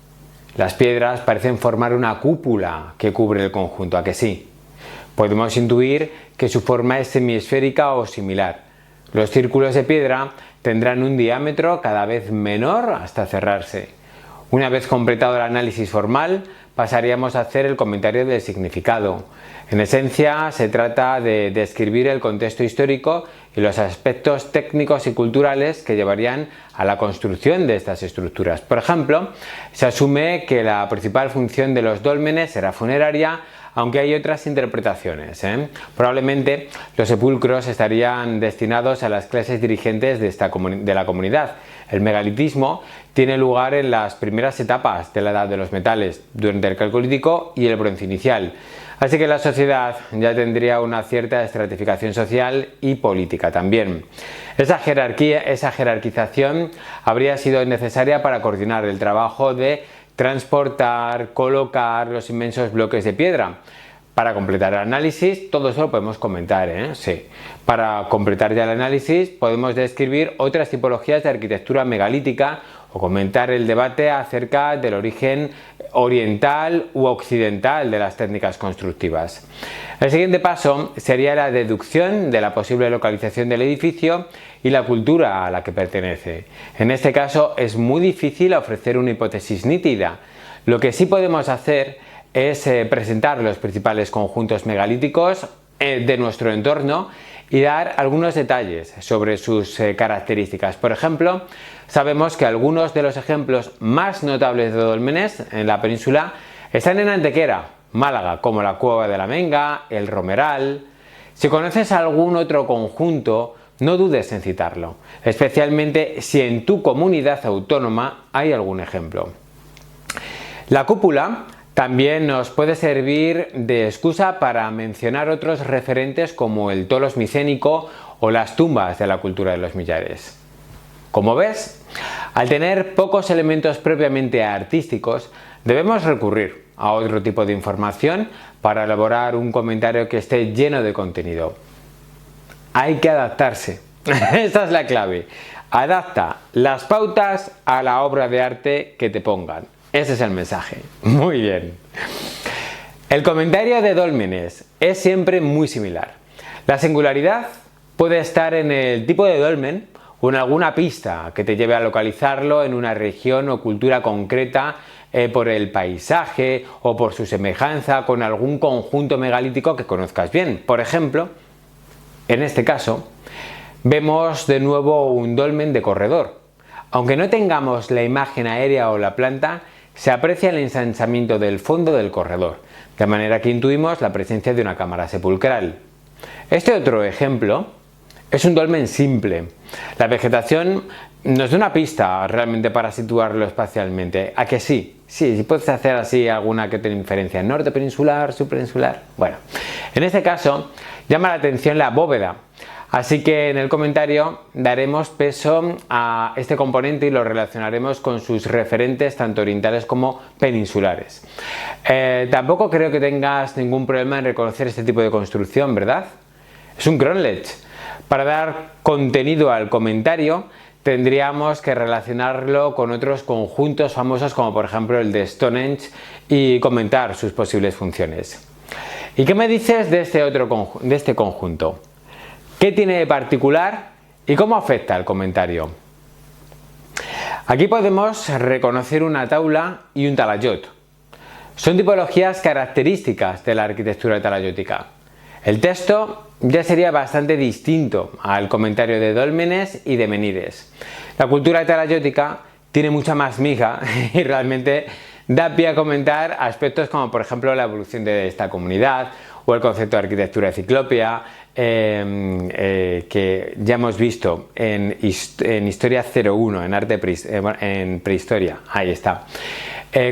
Las piedras parecen formar una cúpula que cubre el conjunto, ¿a que sí? Podemos intuir que su forma es semiesférica o similar. Los círculos de piedra tendrán un diámetro cada vez menor hasta cerrarse. Una vez completado el análisis formal, pasaríamos a hacer el comentario del significado. En esencia, se trata de describir el contexto histórico y los aspectos técnicos y culturales que llevarían a la construcción de estas estructuras. Por ejemplo, se asume que la principal función de los dólmenes será funeraria, aunque hay otras interpretaciones. Probablemente los sepulcros estarían destinados a las clases dirigentes de la comunidad. El megalitismo tiene lugar en las primeras etapas de la edad de los metales, durante el Calcolítico y el Bronce inicial. Así que la sociedad ya tendría una cierta estratificación social y política también. Esa jerarquización habría sido necesaria para coordinar el trabajo de transportar, colocar los inmensos bloques de piedra. Para completar el análisis, todo eso lo podemos comentar, Sí. Para completar ya el análisis, podemos describir otras tipologías de arquitectura megalítica o comentar el debate acerca del origen oriental u occidental de las técnicas constructivas. El siguiente paso sería la deducción de la posible localización del edificio y la cultura a la que pertenece. En este caso es muy difícil ofrecer una hipótesis nítida. Lo que sí podemos hacer es presentar los principales conjuntos megalíticos de nuestro entorno y dar algunos detalles sobre sus características. Por ejemplo, sabemos que algunos de los ejemplos más notables de dólmenes en la península están en Antequera, Málaga, como la Cueva de la Menga, el Romeral. Si conoces algún otro conjunto, no dudes en citarlo, especialmente si en tu comunidad autónoma hay algún ejemplo. La cúpula también nos puede servir de excusa para mencionar otros referentes como el tolos micénico o las tumbas de la cultura de los millares. Como ves, al tener pocos elementos propiamente artísticos, debemos recurrir a otro tipo de información para elaborar un comentario que esté lleno de contenido. Hay que adaptarse. Esta es la clave. Adapta las pautas a la obra de arte que te pongan. Ese es el mensaje. Muy bien. El comentario de dólmenes es siempre muy similar. La singularidad puede estar en el tipo de dolmen o en alguna pista que te lleve a localizarlo en una región o cultura concreta por el paisaje o por su semejanza con algún conjunto megalítico que conozcas bien. Por ejemplo, en este caso, vemos de nuevo un dolmen de corredor. Aunque no tengamos la imagen aérea o la planta, se aprecia el ensanchamiento del fondo del corredor, de manera que intuimos la presencia de una cámara sepulcral. Este otro ejemplo es un dolmen simple. La vegetación nos da una pista realmente para situarlo espacialmente. ¿A que sí? Sí, puedes hacer así alguna que tenga inferencia. Norte peninsular, subpeninsular. Bueno, en este caso llama la atención la bóveda. Así que en el comentario daremos peso a este componente y lo relacionaremos con sus referentes tanto orientales como peninsulares. Tampoco creo que tengas ningún problema en reconocer este tipo de construcción, ¿verdad? Es un Kronlech. Para dar contenido al comentario tendríamos que relacionarlo con otros conjuntos famosos como por ejemplo el de Stonehenge y comentar sus posibles funciones. ¿Y qué me dices de este conjunto? ¿Qué tiene de particular y cómo afecta el comentario? Aquí podemos reconocer una taula y un talayot. Son tipologías características de la arquitectura talayótica. El texto ya sería bastante distinto al comentario de dólmenes y de menires. La cultura talayótica tiene mucha más miga y realmente da pie a comentar aspectos como por ejemplo la evolución de esta comunidad o el concepto de arquitectura ciclópea que ya hemos visto en Historia 01, en prehistoria. Ahí está.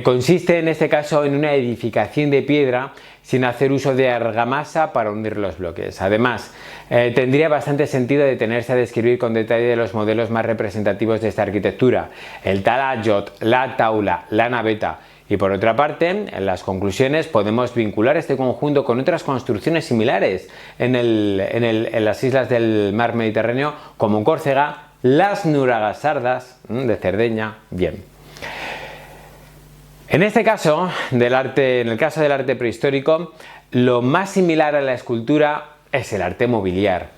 Consiste en este caso en una edificación de piedra sin hacer uso de argamasa para unir los bloques. Además, tendría bastante sentido detenerse a describir con detalle los modelos más representativos de esta arquitectura: el talayot, la taula, la naveta. Y por otra parte, en las conclusiones podemos vincular este conjunto con otras construcciones similares en las islas del mar Mediterráneo como en Córcega, las Nuragasardas de Cerdeña. Bien. En este caso, en el caso del arte prehistórico, lo más similar a la escultura es el arte mobiliar.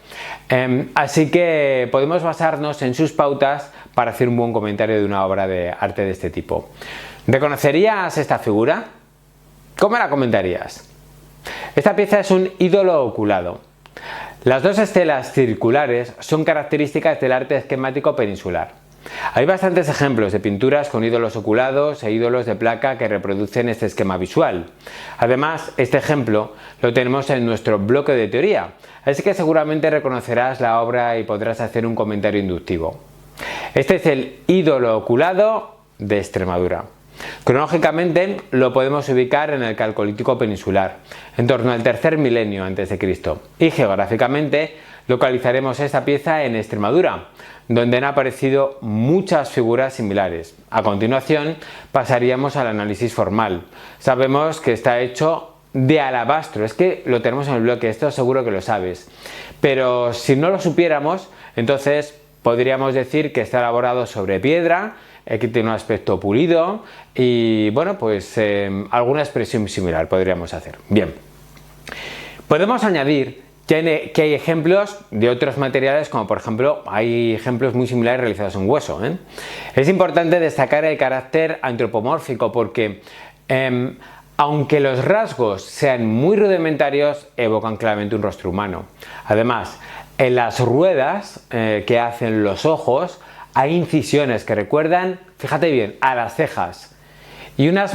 Así que podemos basarnos en sus pautas para hacer un buen comentario de una obra de arte de este tipo. ¿Reconocerías esta figura? ¿Cómo la comentarías? Esta pieza es un ídolo oculado. Las dos estelas circulares son características del arte esquemático peninsular. Hay bastantes ejemplos de pinturas con ídolos oculados e ídolos de placa que reproducen este esquema visual. Además, este ejemplo lo tenemos en nuestro bloque de teoría, así que seguramente reconocerás la obra y podrás hacer un comentario inductivo. Este es el ídolo oculado de Extremadura. Cronológicamente lo podemos ubicar en el Calcolítico peninsular, en torno al tercer milenio a.C. y geográficamente localizaremos esta pieza en Extremadura, donde han aparecido muchas figuras similares. A continuación pasaríamos al análisis formal. Sabemos que está hecho de alabastro. Es que lo tenemos en el bloque, esto seguro que lo sabes. Pero si no lo supiéramos, entonces podríamos decir que está elaborado sobre piedra, que tiene un aspecto pulido y bueno, pues alguna expresión similar podríamos hacer. Bien, podemos añadir que hay ejemplos de otros materiales, como por ejemplo hay ejemplos muy similares realizados en hueso. Es importante destacar el carácter antropomórfico porque aunque los rasgos sean muy rudimentarios, evocan claramente un rostro humano. Además, en las ruedas que hacen los ojos hay incisiones que recuerdan, fíjate bien, a las cejas y unas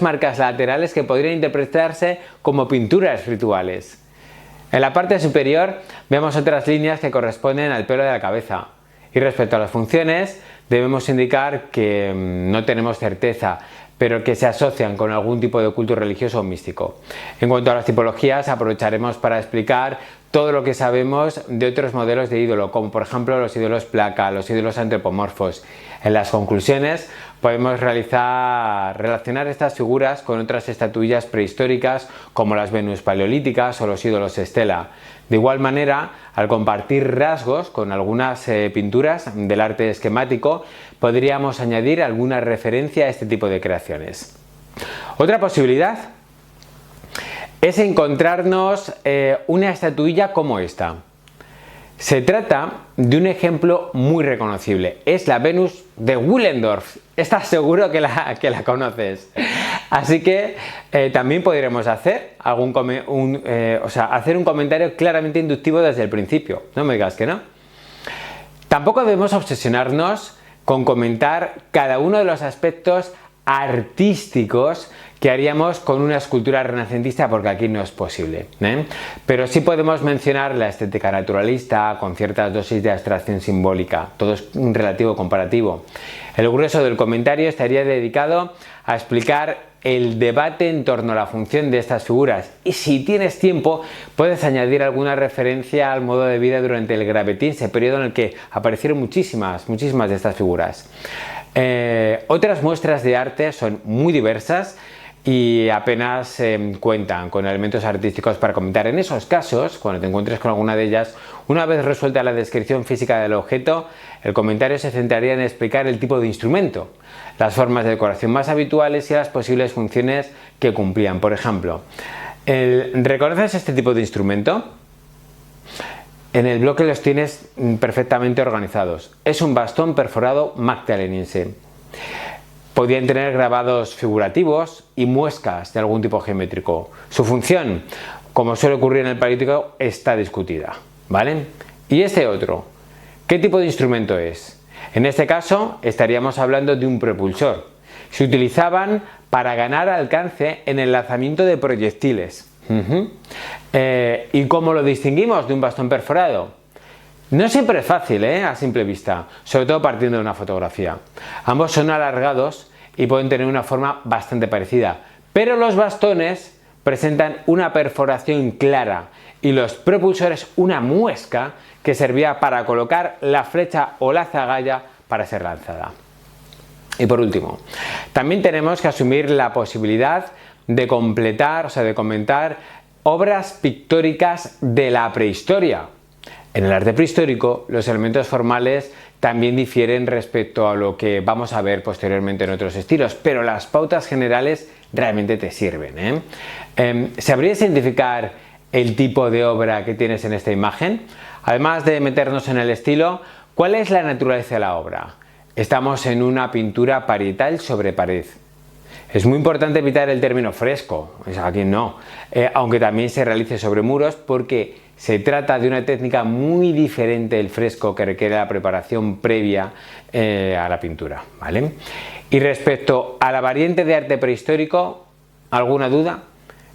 marcas laterales que podrían interpretarse como pinturas rituales. En la parte superior vemos otras líneas que corresponden al pelo de la cabeza. Y respecto a las funciones, debemos indicar que no tenemos certeza, pero que se asocian con algún tipo de culto religioso o místico. En cuanto a las tipologías, aprovecharemos para explicar todo lo que sabemos de otros modelos de ídolo, como por ejemplo los ídolos placa, los ídolos antropomorfos. En las conclusiones podemos relacionar estas figuras con otras estatuillas prehistóricas como las Venus paleolíticas o los ídolos estela. De igual manera, al compartir rasgos con algunas pinturas del arte esquemático, podríamos añadir alguna referencia a este tipo de creaciones. Otra posibilidad es encontrarnos una estatuilla como esta. Se trata de un ejemplo muy reconocible. Es la Venus de Willendorf. Estás seguro que la conoces. Así que también podremos hacer hacer un comentario claramente inductivo desde el principio. No me digas que no. Tampoco debemos obsesionarnos con comentar cada uno de los aspectos artísticos que haríamos con una escultura renacentista, porque aquí no es posible, pero sí podemos mencionar la estética naturalista con ciertas dosis de abstracción simbólica. Todo es un relativo comparativo. El grueso del comentario estaría dedicado a explicar el debate en torno a la función de estas figuras, y si tienes tiempo puedes añadir alguna referencia al modo de vida durante el Gravettense, periodo en el que aparecieron muchísimas de estas figuras. Otras muestras de arte son muy diversas y apenas cuentan con elementos artísticos para comentar. En esos casos, cuando te encuentres con alguna de ellas, una vez resuelta la descripción física del objeto, el comentario se centraría en explicar el tipo de instrumento, las formas de decoración más habituales y las posibles funciones que cumplían. Por ejemplo, ¿reconoces este tipo de instrumento? En el bloque los tienes perfectamente organizados. Es un bastón perforado magdaleniense. Podrían tener grabados figurativos y muescas de algún tipo geométrico. Su función, como suele ocurrir en el Paleolítico, está discutida, ¿vale? Y este otro, ¿qué tipo de instrumento es? En este caso estaríamos hablando de un propulsor. Se utilizaban para ganar alcance en el lanzamiento de proyectiles. ¿Y cómo lo distinguimos de un bastón perforado? No siempre es fácil, a simple vista, sobre todo partiendo de una fotografía. Ambos son alargados y pueden tener una forma bastante parecida, pero los bastones presentan una perforación clara y los propulsores una muesca que servía para colocar la flecha o la zagalla para ser lanzada. Y por último, también tenemos que asumir la posibilidad de comentar obras pictóricas de la prehistoria. En el arte prehistórico, los elementos formales también difieren respecto a lo que vamos a ver posteriormente en otros estilos, pero las pautas generales realmente te sirven. ¿Sabrías identificar el tipo de obra que tienes en esta imagen? Además de meternos en el estilo, ¿cuál es la naturaleza de la obra? Estamos en una pintura parietal sobre pared. Es muy importante evitar el término fresco, aquí no, aunque también se realice sobre muros, porque se trata de una técnica muy diferente del fresco, que requiere la preparación previa a la pintura, ¿vale? Y respecto a la variante de arte prehistórico, ¿alguna duda?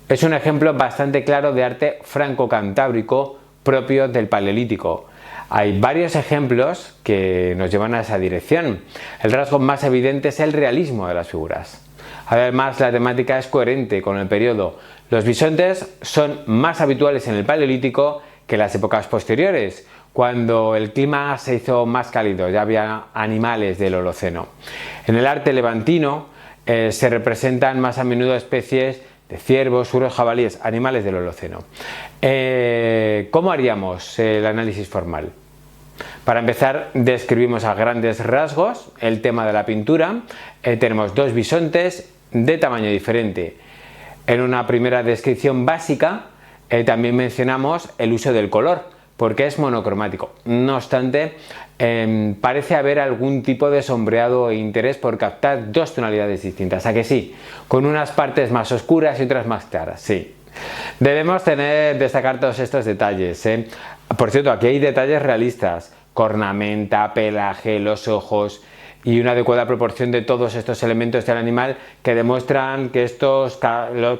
Es un ejemplo bastante claro de arte franco-cantábrico propio del Paleolítico. Hay varios ejemplos que nos llevan a esa dirección. El rasgo más evidente es el realismo de las figuras. Además, la temática es coherente con el periodo. Los bisontes son más habituales en el Paleolítico que en las épocas posteriores, cuando el clima se hizo más cálido, ya había animales del Holoceno. En el arte levantino se representan más a menudo especies de ciervos, suros, jabalíes, animales del Holoceno. ¿Cómo haríamos el análisis formal? Para empezar, describimos a grandes rasgos el tema de la pintura. Tenemos dos bisontes de tamaño diferente. En una primera descripción básica también mencionamos el uso del color, porque es monocromático. No obstante, parece haber algún tipo de sombreado e interés por captar dos tonalidades distintas. ¿A que sí? Con unas partes más oscuras y otras más claras, sí. Debemos destacar todos estos detalles. Por cierto, aquí hay detalles realistas. Cornamenta, pelaje, los ojos y una adecuada proporción de todos estos elementos del animal que demuestran que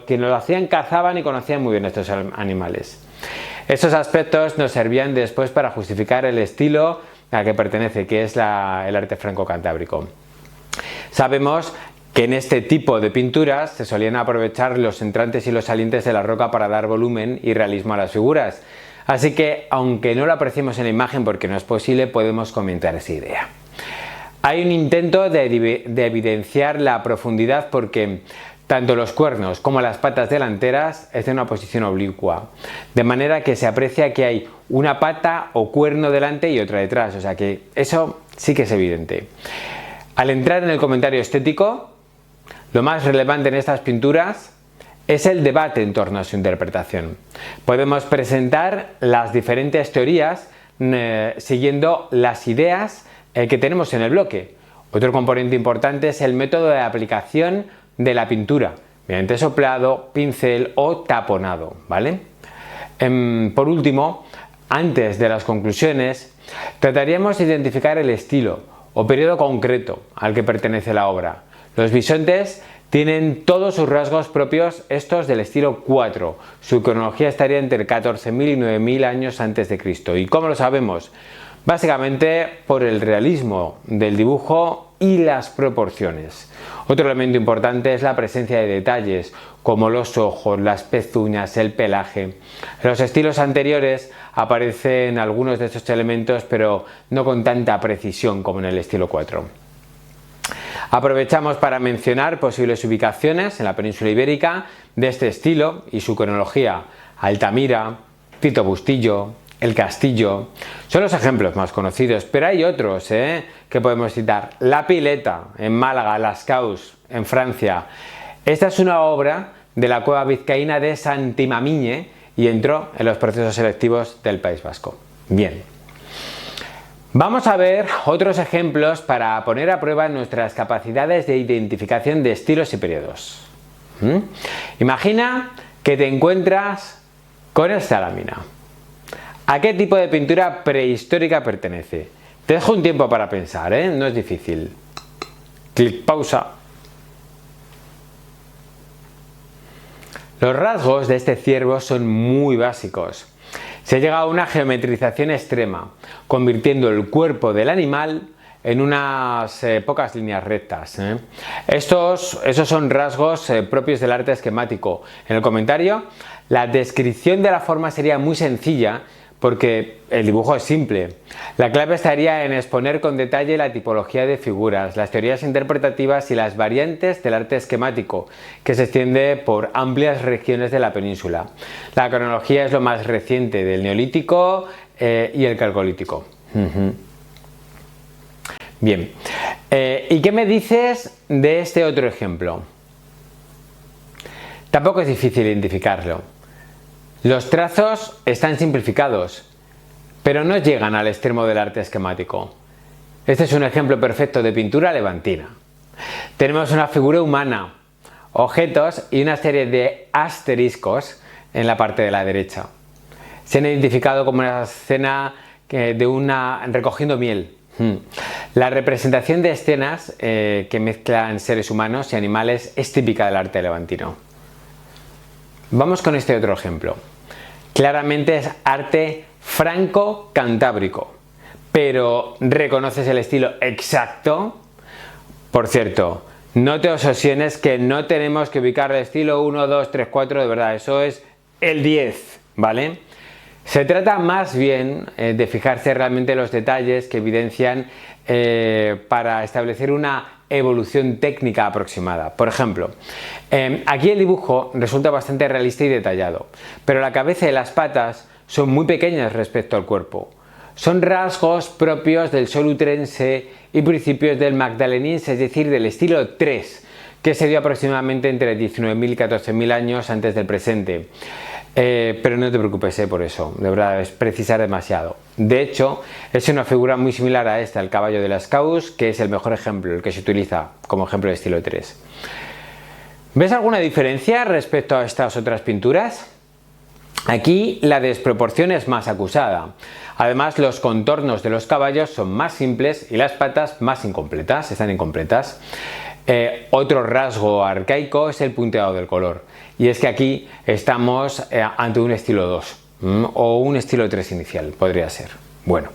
quienes lo hacían cazaban y conocían muy bien estos animales. Estos aspectos nos servían después para justificar el estilo al que pertenece, que es el arte franco-cantábrico. Sabemos que en este tipo de pinturas se solían aprovechar los entrantes y los salientes de la roca para dar volumen y realismo a las figuras. Así que, aunque no lo apreciemos en la imagen porque no es posible, podemos comentar esa idea. Hay un intento de evidenciar la profundidad porque tanto los cuernos como las patas delanteras están en una posición oblicua, de manera que se aprecia que hay una pata o cuerno delante y otra detrás, o sea que eso sí que es evidente. Al entrar en el comentario estético, lo más relevante en estas pinturas es el debate en torno a su interpretación. Podemos presentar las diferentes teorías siguiendo las ideas que tenemos en el bloque. Otro componente importante es el método de aplicación de la pintura, mediante soplado, pincel o taponado, ¿vale? Por último, antes de las conclusiones, trataríamos de identificar el estilo o periodo concreto al que pertenece la obra. Los bisontes tienen todos sus rasgos propios, estos del estilo 4. Su cronología estaría entre 14.000 y 9.000 años antes de Cristo. ¿Y cómo lo sabemos? Básicamente por el realismo del dibujo y las proporciones. Otro elemento importante es la presencia de detalles como los ojos, las pezuñas, el pelaje. En los estilos anteriores aparecen algunos de estos elementos, pero no con tanta precisión como en el estilo 4. Aprovechamos para mencionar posibles ubicaciones en la península ibérica de este estilo y su cronología. Altamira, Tito Bustillo, El Castillo, son los ejemplos más conocidos, pero hay otros que podemos citar. La Pileta, en Málaga, Las Caus, en Francia. Esta es una obra de la cueva vizcaína de Santimamiñe y entró en los procesos selectivos del País Vasco. Bien. Vamos a ver otros ejemplos para poner a prueba nuestras capacidades de identificación de estilos y periodos. Imagina que te encuentras con esta lámina. ¿A qué tipo de pintura prehistórica pertenece? Te dejo un tiempo para pensar, no es difícil. Clic, pausa. Los rasgos de este ciervo son muy básicos. Se llega a una geometrización extrema, convirtiendo el cuerpo del animal en unas pocas líneas rectas. Esos son rasgos propios del arte esquemático. En el comentario, la descripción de la forma sería muy sencilla porque el dibujo es simple. La clave estaría en exponer con detalle la tipología de figuras, las teorías interpretativas y las variantes del arte esquemático, que se extiende por amplias regiones de la península. La cronología es lo más reciente del Neolítico y el Calcolítico. Bien, ¿y qué me dices de este otro ejemplo? Tampoco es difícil identificarlo. Los trazos están simplificados, pero no llegan al extremo del arte esquemático. Este es un ejemplo perfecto de pintura levantina. Tenemos una figura humana, objetos y una serie de asteriscos en la parte de la derecha. Se han identificado como una escena de recogiendo miel. La representación de escenas que mezclan seres humanos y animales es típica del arte levantino. Vamos con este otro ejemplo. Claramente es arte franco-cantábrico, pero ¿reconoces el estilo exacto? Por cierto, no te obsesiones que no tenemos que ubicar el estilo 1, 2, 3, 4, de verdad, eso es el 10, ¿vale? Se trata más bien de fijarse realmente en los detalles que evidencian para establecer una evolución técnica aproximada. Por ejemplo, aquí el dibujo resulta bastante realista y detallado, pero la cabeza y las patas son muy pequeñas respecto al cuerpo. Son rasgos propios del solutrense y principios del magdaleniense, es decir, del estilo 3, que se dio aproximadamente entre 19.000 y 14.000 años antes del presente. Pero no te preocupes por eso, de verdad es precisar demasiado. De hecho, es una figura muy similar a esta, el caballo de Lascaux, que es el mejor ejemplo, el que se utiliza como ejemplo de estilo 3. ¿Ves alguna diferencia respecto a estas otras pinturas? Aquí la desproporción es más acusada. Además, los contornos de los caballos son más simples y las patas más incompletas, están incompletas. Otro rasgo arcaico es el punteado del color. Y es que aquí estamos ante un estilo 2 o un estilo 3 inicial, podría ser. Bueno,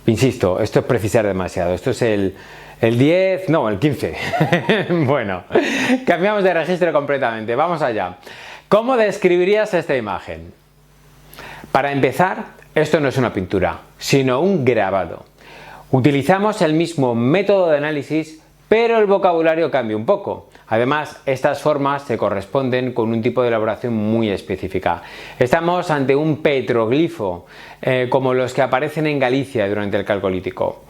insisto, esto es precisar demasiado. Esto es el 10, no, el 15. Bueno, cambiamos de registro completamente. Vamos allá. ¿Cómo describirías esta imagen? Para empezar, esto no es una pintura, sino un grabado. Utilizamos el mismo método de análisis, pero el vocabulario cambia un poco. Además, estas formas se corresponden con un tipo de elaboración muy específica. Estamos ante un petroglifo, como los que aparecen en Galicia durante el Calcolítico.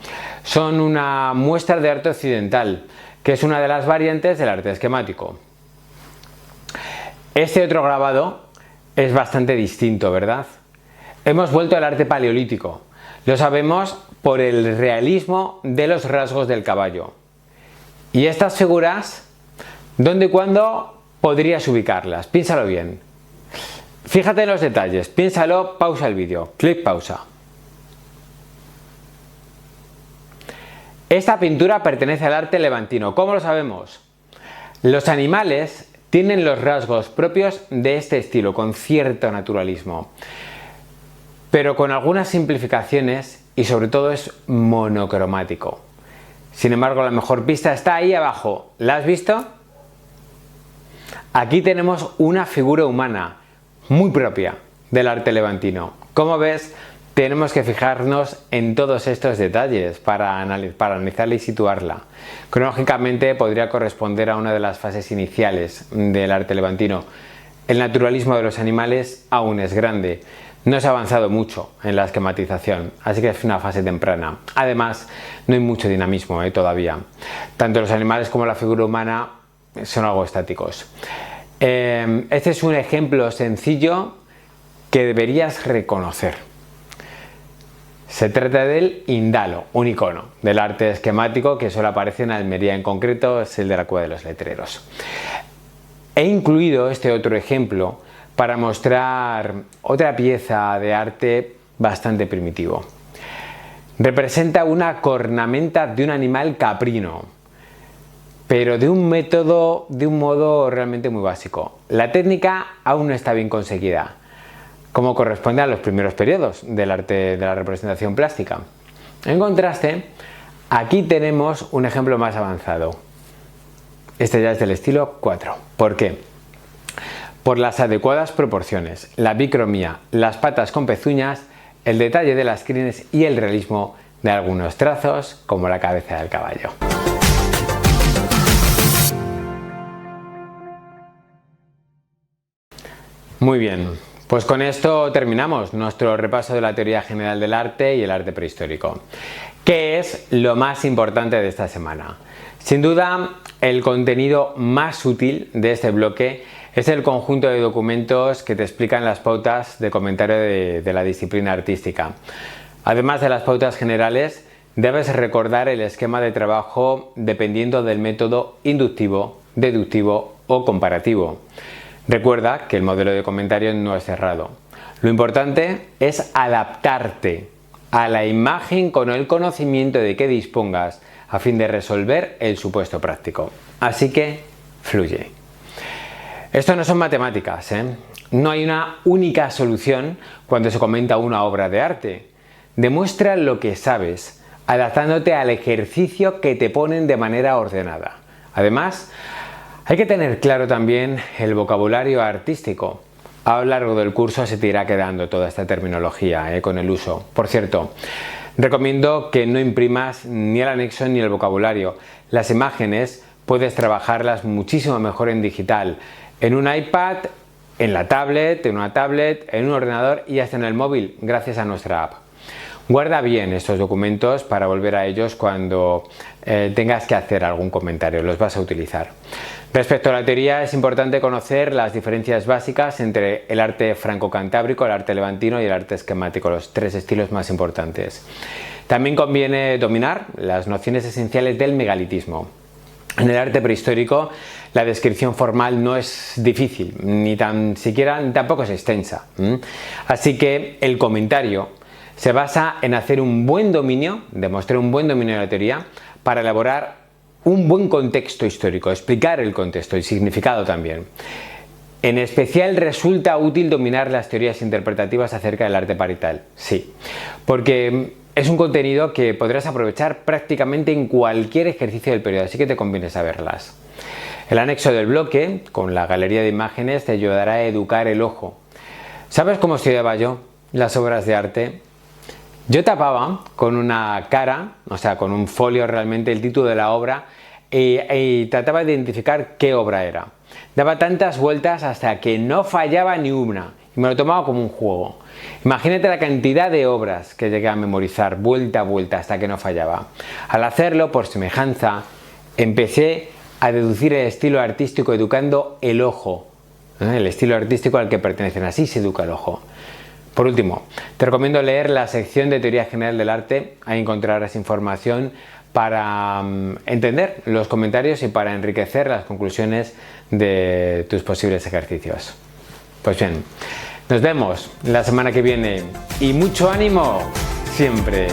Son una muestra de arte occidental, que es una de las variantes del arte esquemático. Este otro grabado es bastante distinto, ¿verdad? Hemos vuelto al arte paleolítico. Lo sabemos por el realismo de los rasgos del caballo. ¿Y estas figuras, dónde y cuándo podrías ubicarlas? Piénsalo bien. Fíjate en los detalles, piénsalo, pausa el vídeo, clic pausa. Esta pintura pertenece al arte levantino. ¿Cómo lo sabemos? Los animales tienen los rasgos propios de este estilo, con cierto naturalismo, pero con algunas simplificaciones y sobre todo es monocromático. Sin embargo, la mejor pista está ahí abajo. ¿La has visto? Aquí tenemos una figura humana muy propia del arte levantino. Como ves, tenemos que fijarnos en todos estos detalles para analizarla y situarla. Cronológicamente podría corresponder a una de las fases iniciales del arte levantino. El naturalismo de los animales aún es grande. No se ha avanzado mucho en la esquematización, así que es una fase temprana. Además, no hay mucho dinamismo todavía. Tanto los animales como la figura humana son algo estáticos. Este es un ejemplo sencillo que deberías reconocer. Se trata del indalo, un icono del arte esquemático que solo aparece en Almería, en concreto es el de la Cueva de los Letreros. He incluido este otro ejemplo para mostrar otra pieza de arte bastante primitivo. Representa una cornamenta de un animal caprino, pero de un modo realmente muy básico. La técnica aún no está bien conseguida, como corresponde a los primeros periodos del arte de la representación plástica. En contraste, aquí tenemos un ejemplo más avanzado. Este ya es del estilo 4. ¿Por qué? Por las adecuadas proporciones, la bicromía, las patas con pezuñas, el detalle de las crines y el realismo de algunos trazos, como la cabeza del caballo. Muy bien, pues con esto terminamos nuestro repaso de la teoría general del arte y el arte prehistórico. ¿Qué es lo más importante de esta semana? Sin duda, el contenido más útil de este bloque es el conjunto de documentos que te explican las pautas de comentario de la disciplina artística. Además de las pautas generales, debes recordar el esquema de trabajo dependiendo del método inductivo, deductivo o comparativo. Recuerda que el modelo de comentario no es cerrado. Lo importante es adaptarte a la imagen con el conocimiento de que dispongas a fin de resolver el supuesto práctico. Así que, fluye. Esto no son matemáticas, No hay una única solución cuando se comenta una obra de arte. Demuestra lo que sabes, adaptándote al ejercicio que te ponen de manera ordenada. Además, hay que tener claro también el vocabulario artístico, A lo largo del curso se te irá quedando toda esta terminología con el uso. Por cierto, recomiendo que no imprimas ni el anexo ni el vocabulario. Las imágenes puedes trabajarlas muchísimo mejor en digital, en un iPad, en la tablet, en una tablet, en un ordenador y hasta en el móvil, gracias a nuestra app. Guarda bien estos documentos para volver a ellos cuando tengas que hacer algún comentario, los vas a utilizar. Respecto a la teoría, es importante conocer las diferencias básicas entre el arte franco-cantábrico, el arte levantino y el arte esquemático, los tres estilos más importantes. También conviene dominar las nociones esenciales del megalitismo. En el arte prehistórico la descripción formal no es difícil, ni tampoco es extensa. Así que el comentario se basa en hacer un buen dominio, demostrar un buen dominio de la teoría para elaborar un buen contexto histórico, explicar el contexto y significado también. En especial resulta útil dominar las teorías interpretativas acerca del arte parietal, sí, porque es un contenido que podrás aprovechar prácticamente en cualquier ejercicio del periodo, así que te conviene saberlas. El anexo del bloque, con la galería de imágenes, te ayudará a educar el ojo. ¿Sabes cómo estudiaba yo las obras de arte? Yo tapaba con una cara, o sea, con un folio realmente el título de la obra y trataba de identificar qué obra era. Daba tantas vueltas hasta que no fallaba ni una y me lo tomaba como un juego. Imagínate la cantidad de obras que llegué a memorizar vuelta a vuelta hasta que no fallaba. Al hacerlo, por semejanza, empecé a deducir el estilo artístico educando el ojo, el estilo artístico al que pertenecen, así se educa el ojo. Por último, te recomiendo leer la sección de Teoría General del Arte, ahí encontrarás información para entender los comentarios y para enriquecer las conclusiones de tus posibles ejercicios. Pues bien, nos vemos la semana que viene y mucho ánimo siempre.